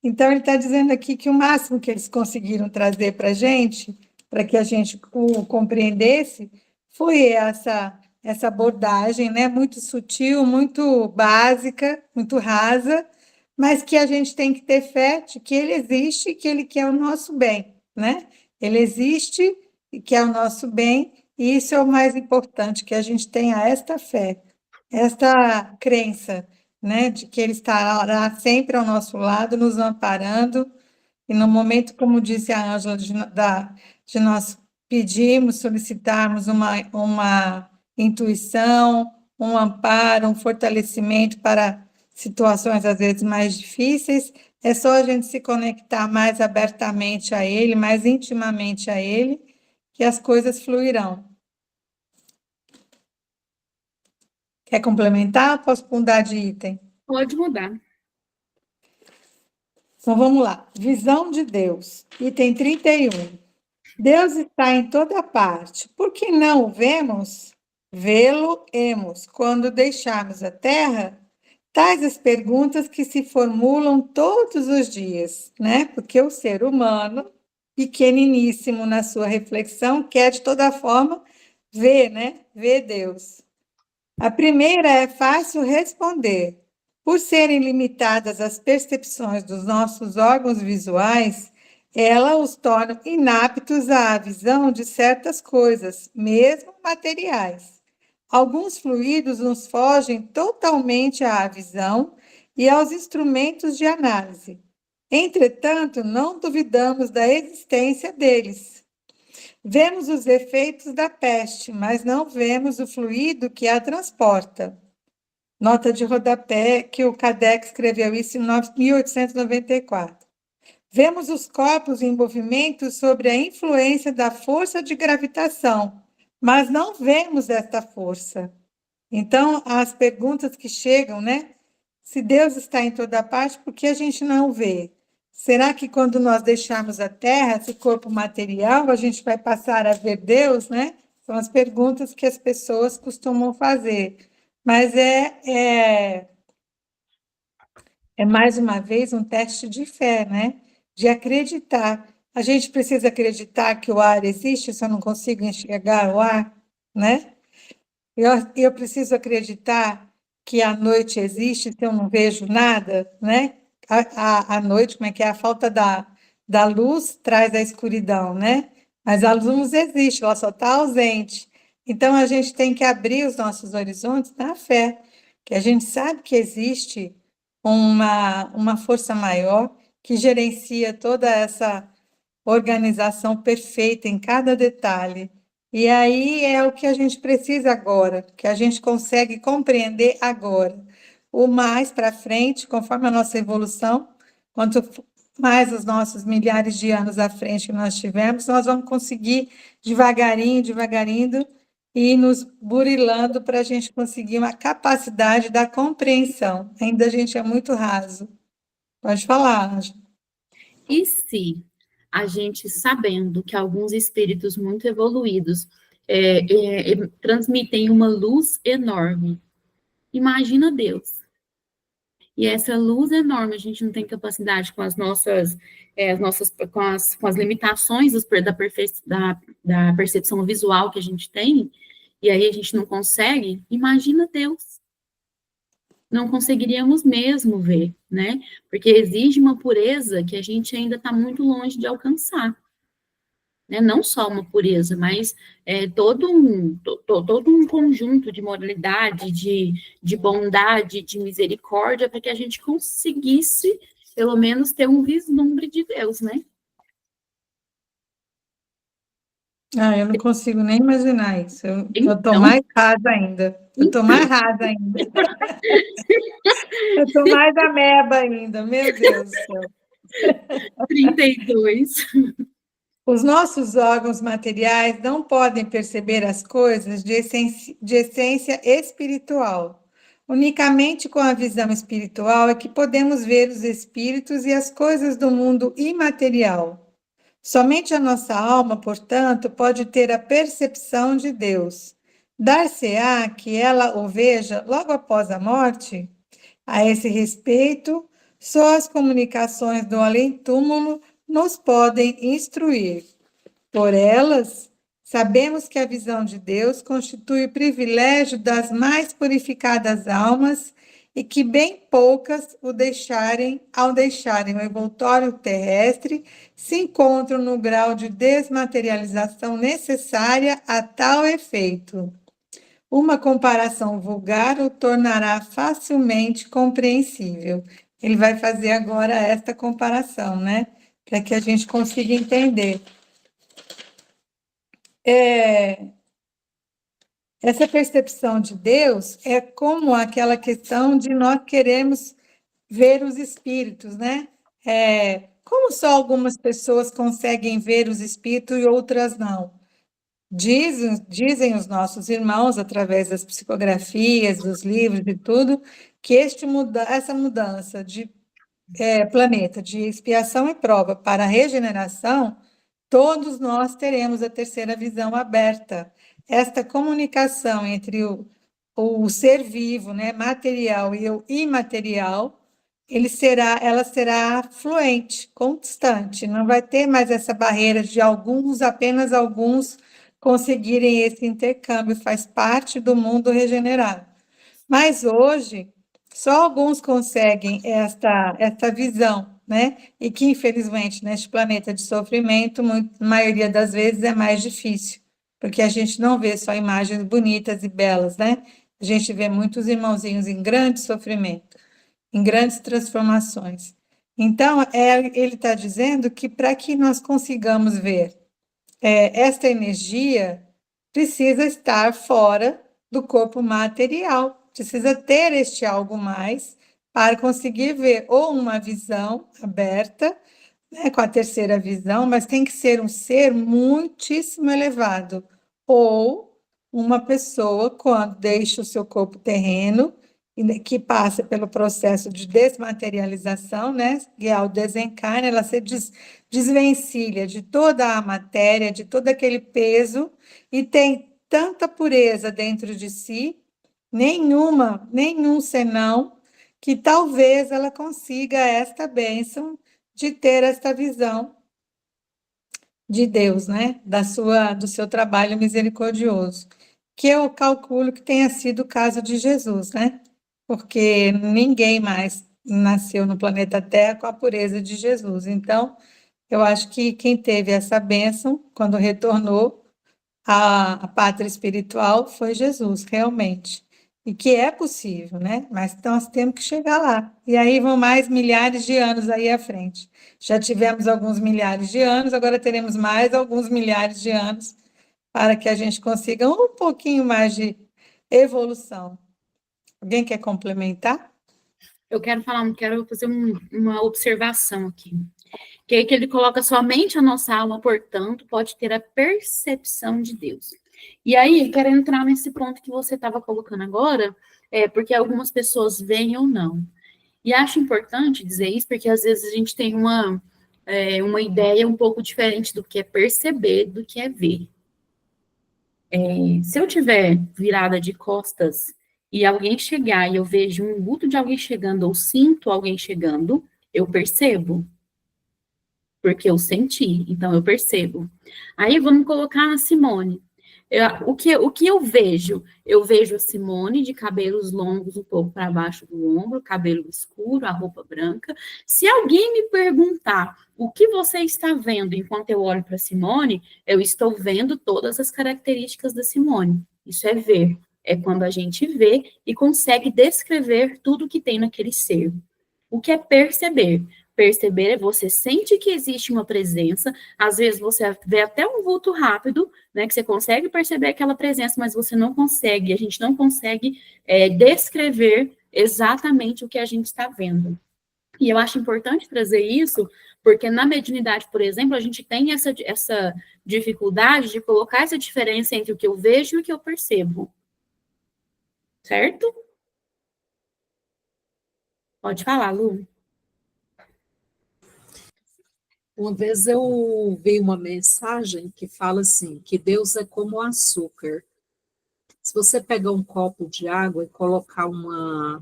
Então, ele está dizendo aqui que o máximo que eles conseguiram trazer para a gente, para que a gente o compreendesse, foi essa abordagem, né? Muito sutil, muito básica, muito rasa, mas que a gente tem que ter fé de que ele existe e que ele quer o nosso bem, né? Ele existe e quer o nosso bem, e isso é o mais importante, que a gente tenha esta fé, esta crença, né, de que Ele estará sempre ao nosso lado, nos amparando, e no momento, como disse a Ângela, de nós pedirmos, solicitarmos uma intuição, um amparo, um fortalecimento para situações às vezes mais difíceis, é só a gente se conectar mais abertamente a Ele, mais intimamente a Ele, que as coisas fluirão. Quer complementar? Posso mudar de item? Pode mudar. Então vamos lá. Visão de Deus, item 31. Deus está em toda parte. Por que não o vemos? Vê-lo-emos. Quando deixarmos a terra, tais as perguntas que se formulam todos os dias, né? Porque o ser humano, pequeniníssimo na sua reflexão, quer de toda forma ver, né? Ver Deus. A primeira é fácil responder. Por serem limitadas as percepções dos nossos órgãos visuais, ela os torna inaptos à visão de certas coisas, mesmo materiais. Alguns fluidos nos fogem totalmente à visão e aos instrumentos de análise. Entretanto, não duvidamos da existência deles. Vemos os efeitos da peste, mas não vemos o fluido que a transporta. Nota de rodapé que o Kardec escreveu isso em 1894. Vemos os corpos em movimento sob a influência da força de gravitação, mas não vemos esta força. Então, as perguntas que chegam, né? Se Deus está em toda parte, por que a gente não o vê? Será que quando nós deixarmos a Terra, esse corpo material, a gente vai passar a ver Deus, né? São as perguntas que as pessoas costumam fazer. Mas é mais uma vez um teste de fé, né? De acreditar. A gente precisa acreditar que o ar existe se eu não consigo enxergar o ar, né? Eu preciso acreditar que a noite existe se eu não vejo nada, né? A noite, como é que é? A falta da luz traz a escuridão, né? Mas a luz existe, ela só está ausente. Então, a gente tem que abrir os nossos horizontes na fé, que a gente sabe que existe uma força maior que gerencia toda essa organização perfeita em cada detalhe. E aí é o que a gente precisa agora, que a gente consegue compreender agora. O mais para frente, conforme a nossa evolução, quanto mais os nossos milhares de anos à frente que nós tivemos, nós vamos conseguir devagarinho, devagarinho, ir nos burilando para a gente conseguir uma capacidade da compreensão. Ainda a gente é muito raso. Pode falar, Ângela. E se a gente, sabendo que alguns espíritos muito evoluídos transmitem uma luz enorme, imagina Deus. E essa luz enorme, a gente não tem capacidade com as nossas, com as limitações da percepção visual que a gente tem, e aí a gente não consegue, imagina Deus. Não conseguiríamos mesmo ver, né? Porque exige uma pureza que a gente ainda está muito longe de alcançar. Né? Não só uma pureza, mas todo um conjunto de moralidade, de bondade, de misericórdia, para que a gente conseguisse, pelo menos, ter um vislumbre de Deus, né? Eu não consigo nem imaginar isso. Eu estou Então, mais rasa ainda. Eu estou mais rasa ainda. Eu estou mais ameba ainda, meu Deus do céu. 32. Os nossos órgãos materiais não podem perceber as coisas de essência espiritual. Unicamente com a visão espiritual é que podemos ver os espíritos e as coisas do mundo imaterial. Somente a nossa alma, portanto, pode ter a percepção de Deus. Dar-se-á que ela o veja logo após a morte? A esse respeito, Só as comunicações do além-túmulo nos podem instruir. Por elas, sabemos que a visão de Deus constitui o privilégio das mais purificadas almas e que bem poucas ao deixarem o envoltório terrestre, se encontram no grau de desmaterialização necessária a tal efeito. Uma comparação vulgar o tornará facilmente compreensível. Ele vai fazer agora esta comparação, né? Para que a gente consiga entender. Essa percepção de Deus é como aquela questão de nós queremos ver os espíritos, né? Como só algumas pessoas conseguem ver os espíritos e outras não? Dizem os nossos irmãos, através das psicografias, dos livros e tudo, que essa mudança de planeta, de expiação e prova para a regeneração, todos nós teremos a terceira visão aberta. Esta comunicação entre o ser vivo, né, material e o imaterial, ela será fluente, constante, não vai ter mais essa barreira de apenas alguns conseguirem esse intercâmbio, faz parte do mundo regenerado. Mas hoje, só alguns conseguem esta visão, né? E que, infelizmente, neste planeta de sofrimento, a maioria das vezes é mais difícil, porque a gente não vê só imagens bonitas e belas, né? A gente vê muitos irmãozinhos em grande sofrimento, em grandes transformações. Então, ele está dizendo que para que nós consigamos ver esta energia, precisa estar fora do corpo material, precisa ter este algo mais para conseguir ver ou uma visão aberta, né, com a terceira visão, mas tem que ser um ser muitíssimo elevado, ou uma pessoa, quando deixa o seu corpo terreno, que passa pelo processo de desmaterialização, né, e ao desencarne, ela se desvencilha de toda a matéria, de todo aquele peso, e tem tanta pureza dentro de si, nenhum senão, que talvez ela consiga esta bênção de ter esta visão de Deus, né? Do seu trabalho misericordioso, que eu calculo que tenha sido o caso de Jesus, né? Porque ninguém mais nasceu no planeta Terra com a pureza de Jesus. Então, eu acho que quem teve essa bênção, quando retornou à pátria espiritual, foi Jesus, realmente. E que é possível, né? Mas nós temos que chegar lá. E aí vão mais milhares de anos aí à frente. Já tivemos alguns milhares de anos, agora teremos mais alguns milhares de anos para que a gente consiga um pouquinho mais de evolução. Alguém quer complementar? Eu quero fazer uma observação aqui. Que aí que ele coloca somente a nossa alma, portanto, pode ter a percepção de Deus. E aí, eu quero entrar nesse ponto que você estava colocando agora, porque algumas pessoas veem ou não. E acho importante dizer isso, porque às vezes a gente tem uma ideia um pouco diferente do que é perceber, do que é ver. Se eu tiver virada de costas e alguém chegar e eu vejo um vulto de alguém chegando ou sinto alguém chegando, eu percebo. Porque eu senti, então eu percebo. Aí vamos colocar a Simone. O que eu vejo? Eu vejo a Simone de cabelos longos um pouco para baixo do ombro, cabelo escuro, a roupa branca. Se alguém me perguntar o que você está vendo enquanto eu olho para Simone, eu estou vendo todas as características da Simone. Isso é ver. É quando a gente vê e consegue descrever tudo que tem naquele ser. O que é perceber? Perceber é você sente que existe uma presença, às vezes você vê até um vulto rápido, né, que você consegue perceber aquela presença, mas você não consegue, a gente não consegue descrever exatamente o que a gente está vendo. E eu acho importante trazer isso, porque na mediunidade, por exemplo, a gente tem essa dificuldade de colocar essa diferença entre o que eu vejo e o que eu percebo. Certo? Pode falar, Lu. Uma vez eu vi uma mensagem que fala assim, que Deus é como açúcar. Se você pegar um copo de água e colocar uma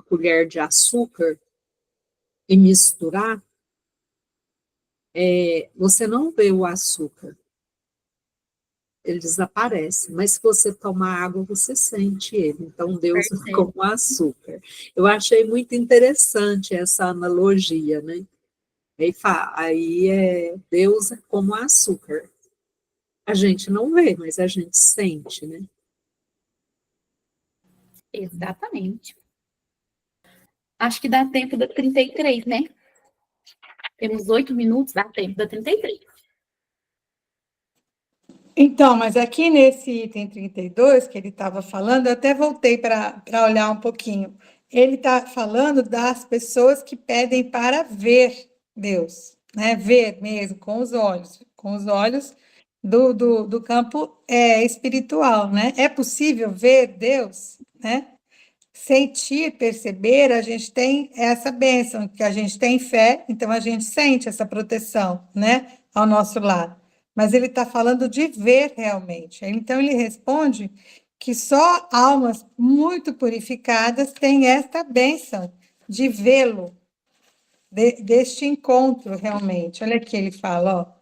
colher de açúcar, e misturar, você não vê o açúcar, ele desaparece, mas se você tomar água, você sente ele. Então, Deus é Percebo. como açúcar. Eu achei muito interessante essa analogia, né? Deus é como açúcar. A gente não vê, mas a gente sente, né? Exatamente. Acho que dá tempo da 33, né? Temos 8 minutos, dá tempo da 33. Então, mas aqui nesse item 32 que ele estava falando, eu até voltei para olhar um pouquinho. Ele está falando das pessoas que pedem para ver Deus, né? Ver mesmo, com os olhos do campo espiritual, né? É possível ver Deus, né? Sentir, perceber, a gente tem essa bênção, que a gente tem fé, então a gente sente essa proteção, né, ao nosso lado. Mas ele está falando de ver realmente. Então ele responde que só almas muito purificadas têm esta bênção de vê-lo, deste encontro realmente. Olha aqui, ele fala, ó.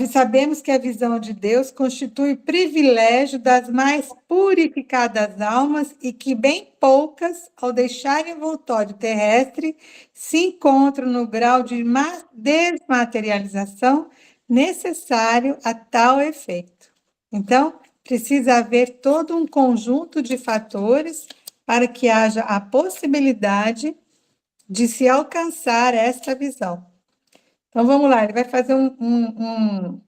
Sabemos que a visão de Deus constitui privilégio das mais purificadas almas e que bem poucas, ao deixarem o envoltório terrestre, se encontram no grau de desmaterialização necessário a tal efeito. Então, precisa haver todo um conjunto de fatores para que haja a possibilidade de se alcançar esta visão. Então, vamos lá, ele vai fazer um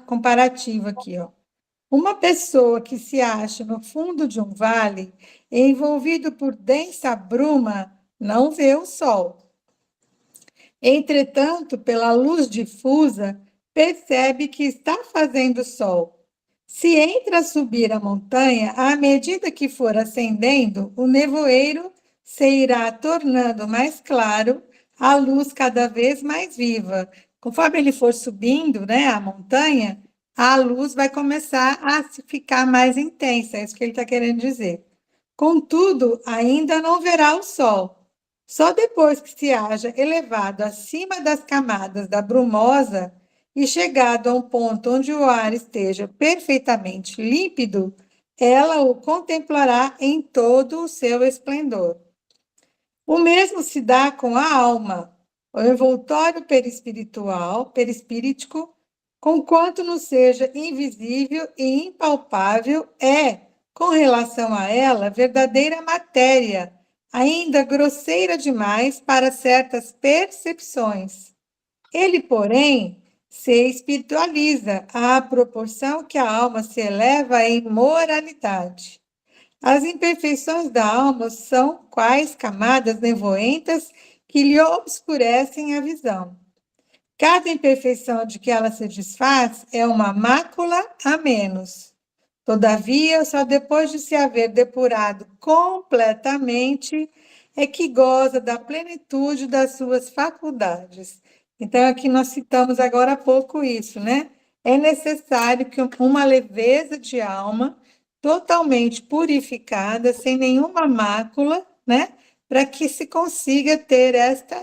comparativo aqui, ó. Uma pessoa que se acha no fundo de um vale, envolvido por densa bruma, não vê o sol. Entretanto, pela luz difusa, percebe que está fazendo sol. Se entra a subir a montanha, à medida que for ascendendo, o nevoeiro se irá tornando mais claro, a luz cada vez mais viva. Conforme ele for subindo, né, a montanha, a luz vai começar a ficar mais intensa, é isso que ele está querendo dizer. Contudo, ainda não verá o sol. Só depois que se haja elevado acima das camadas da brumosa e chegado a um ponto onde o ar esteja perfeitamente límpido, ela o contemplará em todo o seu esplendor. O mesmo se dá com a alma. O envoltório perispíritico, conquanto não seja invisível e impalpável, é, com relação a ela, verdadeira matéria, ainda grosseira demais para certas percepções. Ele, porém, se espiritualiza à proporção que a alma se eleva em moralidade. As imperfeições da alma são quais camadas nevoentas que lhe obscurecem a visão. Cada imperfeição de que ela se desfaz é uma mácula a menos. Todavia, só depois de se haver depurado completamente é que goza da plenitude das suas faculdades. Então, aqui nós citamos agora há pouco isso, né? É necessário que uma leveza de alma totalmente purificada, sem nenhuma mácula, né? Para que se consiga ter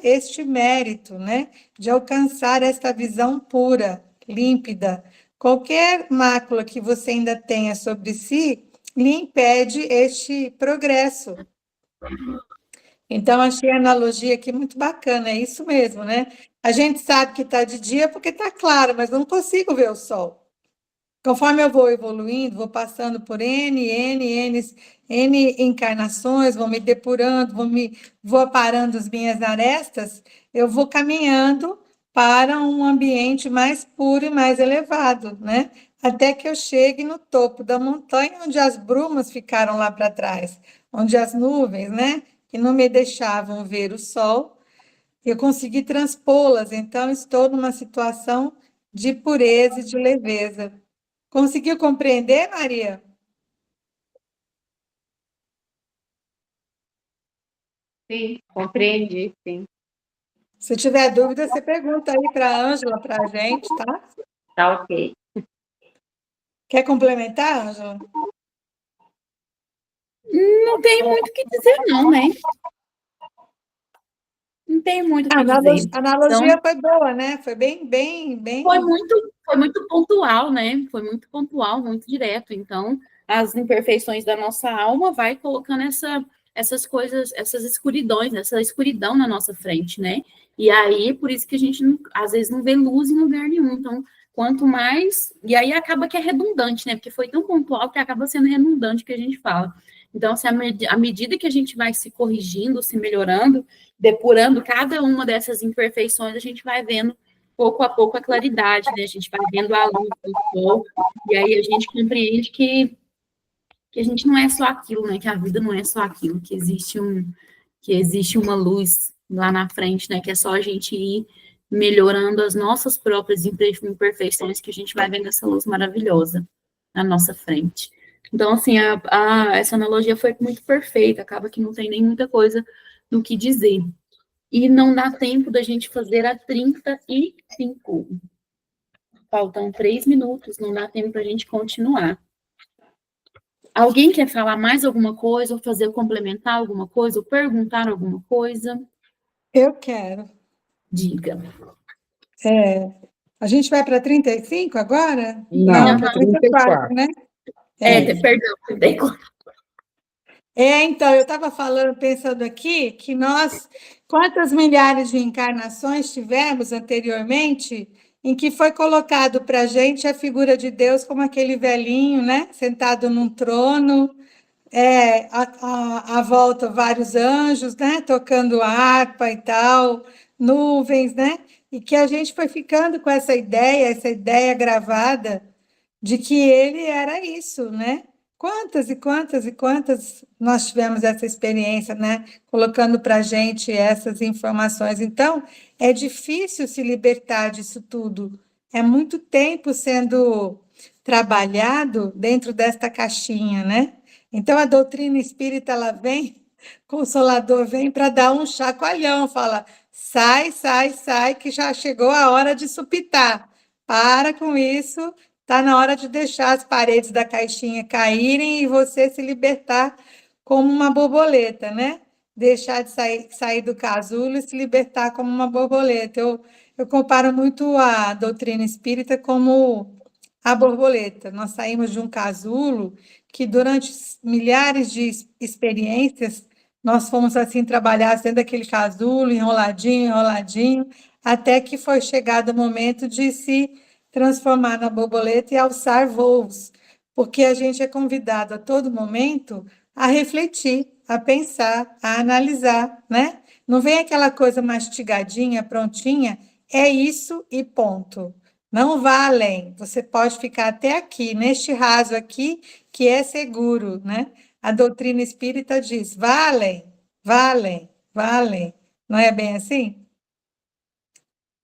este mérito, né? De alcançar esta visão pura, límpida. Qualquer mácula que você ainda tenha sobre si lhe impede este progresso. Então, achei a analogia aqui muito bacana, é isso mesmo, né? A gente sabe que está de dia porque está claro, mas não consigo ver o sol. Conforme eu vou evoluindo, vou passando por N encarnações, vou me depurando, vou aparando as minhas arestas, eu vou caminhando para um ambiente mais puro e mais elevado, né? Até que eu chegue no topo da montanha, onde as brumas ficaram lá para trás, onde as nuvens, né, que não me deixavam ver o sol, eu consegui transpô-las, então estou numa situação de pureza e de leveza. Conseguiu compreender, Maria? Sim, compreendi, sim. Se tiver dúvida, você pergunta aí para a Ângela, para a gente, tá? Tá ok. Quer complementar, Ângela? Não tem muito o que dizer, não, né? Não tem muito o A que dizer. analogia Então, foi boa, né? Foi bem, bem, foi bem. muito pontual, né? Foi muito pontual, muito direto. Então, as imperfeições da nossa alma vai colocando essas coisas, essas escuridões, essa escuridão na nossa frente, né? E aí, por isso que a gente, às vezes, não vê luz em lugar nenhum. Então, quanto mais... E aí acaba que é redundante, né? Porque foi tão pontual que acaba sendo redundante o que a gente fala. Então, assim, à medida que a gente vai se corrigindo, se melhorando, depurando cada uma dessas imperfeições, a gente vai vendo pouco a pouco a claridade, né? A gente vai vendo a luz do sol, e aí a gente compreende que a gente não é só aquilo, né? Que a vida não é só aquilo, que existe uma luz lá na frente, né? Que é só a gente ir melhorando as nossas próprias imperfeições, que a gente vai vendo essa luz maravilhosa na nossa frente. Então, assim, essa analogia foi muito perfeita, acaba que não tem nem muita coisa do que dizer. E não dá tempo da gente fazer a 35. Faltam 3 minutos, não dá tempo para a gente continuar. Alguém quer falar mais alguma coisa, ou fazer complementar alguma coisa, ou perguntar alguma coisa? Eu quero. Diga. A gente vai para 35 agora? Não, Não, para 34, 34. né? É. Perdão, dei conta. Então, eu estava falando, pensando aqui, que nós, quantas milhares de encarnações tivemos anteriormente, em que foi colocado para a gente a figura de Deus como aquele velhinho, né? Sentado num trono, à volta vários anjos, né? Tocando harpa e tal, nuvens, né? E que a gente foi ficando com essa ideia gravada de que ele era isso, né? Quantas e quantas e quantas nós tivemos essa experiência, né? Colocando para a gente essas informações. Então, é difícil se libertar disso tudo. É muito tempo sendo trabalhado dentro desta caixinha, né? Então, a doutrina espírita, ela vem, Consolador vem para dar um chacoalhão, fala, sai, sai, sai, que já chegou a hora de supitar. Para com isso, está na hora de deixar as paredes da caixinha caírem e você se libertar como uma borboleta, né? Deixar de sair do casulo e se libertar como uma borboleta. Eu comparo muito a doutrina espírita como a borboleta. Nós saímos de um casulo que, durante milhares de experiências, nós fomos assim trabalhar dentro daquele casulo, enroladinho, enroladinho, até que foi chegado o momento de se transformar na borboleta e alçar voos, porque a gente é convidado a todo momento a refletir, a pensar, a analisar, né? Não vem aquela coisa mastigadinha, prontinha, é isso e ponto. Não vá além. Você pode ficar até aqui, neste raso aqui, que é seguro, né? A doutrina espírita diz: vá além, vá além, vá além. Não é bem assim?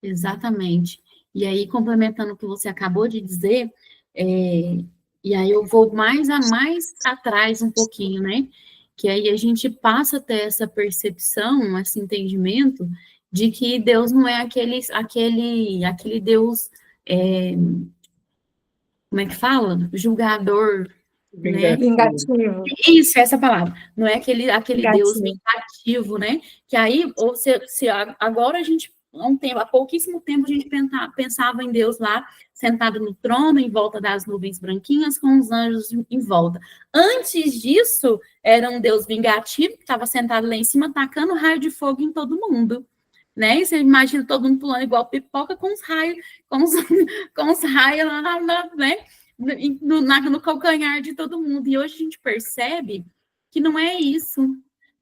Exatamente. E aí, complementando o que você acabou de dizer, e aí eu vou mais atrás um pouquinho, né? Que aí a gente passa a ter essa percepção, esse entendimento de que Deus não é aquele Deus, como é que fala? Julgador, né? Vingativo. Vingativo, Isso, essa palavra. Não é aquele Deus vingativo. vingativo, né? Que aí, ou se agora a gente, há pouquíssimo tempo, a gente pensava em Deus lá, sentado no trono, em volta das nuvens branquinhas, com os anjos em volta. Antes disso, era um Deus vingativo, que estava sentado lá em cima, tacando raio de fogo em todo mundo. Né? E você imagina todo mundo pulando igual pipoca com os raios, com os raios lá, né? No calcanhar de todo mundo. E hoje a gente percebe que não é isso,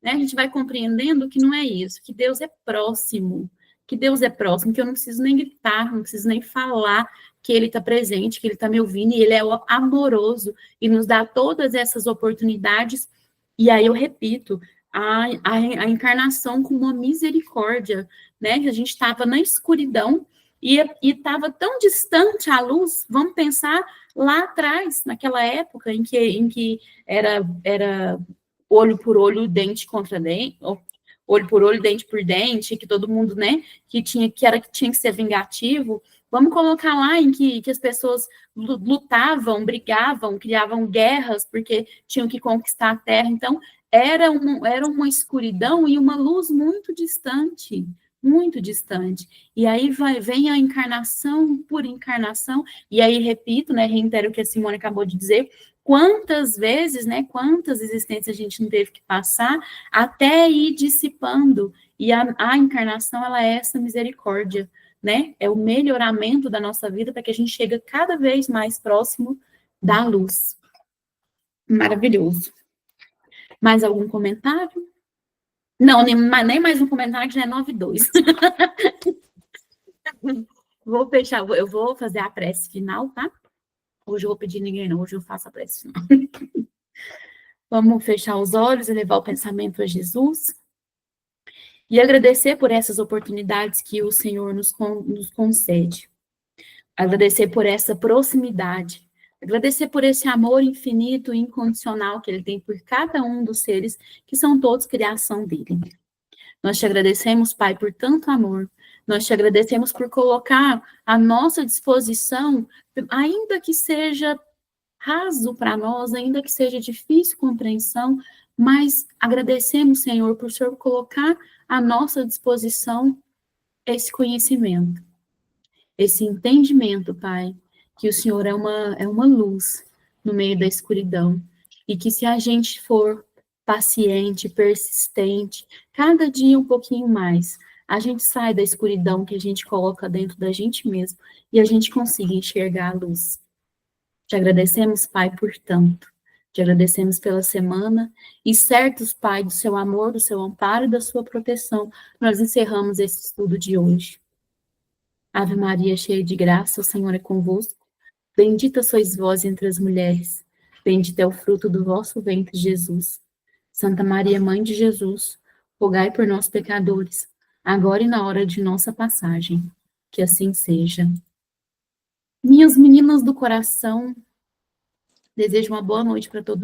né? A gente vai compreendendo que não é isso, que Deus é próximo, que eu não preciso nem gritar, não preciso nem falar que Ele está presente, que Ele está me ouvindo, e Ele é amoroso e nos dá todas essas oportunidades. E aí eu repito, a encarnação com uma misericórdia, né? Que a gente estava na escuridão e estava tão distante a luz. Vamos pensar lá atrás, naquela época em que era olho por olho, dente contra dente, olho por olho, dente por dente, que todo mundo, né, que tinha que ser vingativo. Vamos colocar lá em que as pessoas lutavam, brigavam, criavam guerras porque tinham que conquistar a terra. Então, era uma escuridão e uma luz muito distante, muito distante. E aí vem a encarnação por encarnação, e aí repito, né, reitero o que a Simone acabou de dizer, quantas vezes, né, quantas existências a gente não teve que passar até ir dissipando, e a encarnação, ela é essa misericórdia, né, é o melhoramento da nossa vida para que a gente chegue cada vez mais próximo da luz. Maravilhoso. Mais algum comentário? Não, nem mais um comentário, que já é 9:02. Vou fechar, eu vou fazer a prece final, tá? Hoje eu vou pedir ninguém, não. Hoje eu faço a prece final. Vamos fechar os olhos e levar o pensamento a Jesus. E agradecer por essas oportunidades que o Senhor nos concede. Agradecer por essa proximidade. Agradecer por esse amor infinito e incondicional que Ele tem por cada um dos seres, que são todos criação dele. Nós te agradecemos, Pai, por tanto amor. Nós te agradecemos por colocar à nossa disposição, ainda que seja raso para nós, ainda que seja difícil compreensão, mas agradecemos, Senhor, por o Senhor colocar à nossa disposição esse conhecimento, esse entendimento, Pai, que o Senhor é uma luz no meio da escuridão, e que se a gente for paciente, persistente, cada dia um pouquinho mais, a gente sai da escuridão que a gente coloca dentro da gente mesmo, e a gente consiga enxergar a luz. Te agradecemos, Pai, por tanto. Te agradecemos pela semana, e certos, Pai, do seu amor, do seu amparo e da sua proteção, nós encerramos esse estudo de hoje. Ave Maria, cheia de graça, o Senhor é convosco. Bendita sois vós entre as mulheres. Bendito é o fruto do vosso ventre, Jesus. Santa Maria, Mãe de Jesus, rogai por nós, pecadores, agora e na hora de nossa passagem. Que assim seja. Minhas meninas do coração, desejo uma boa noite para todos.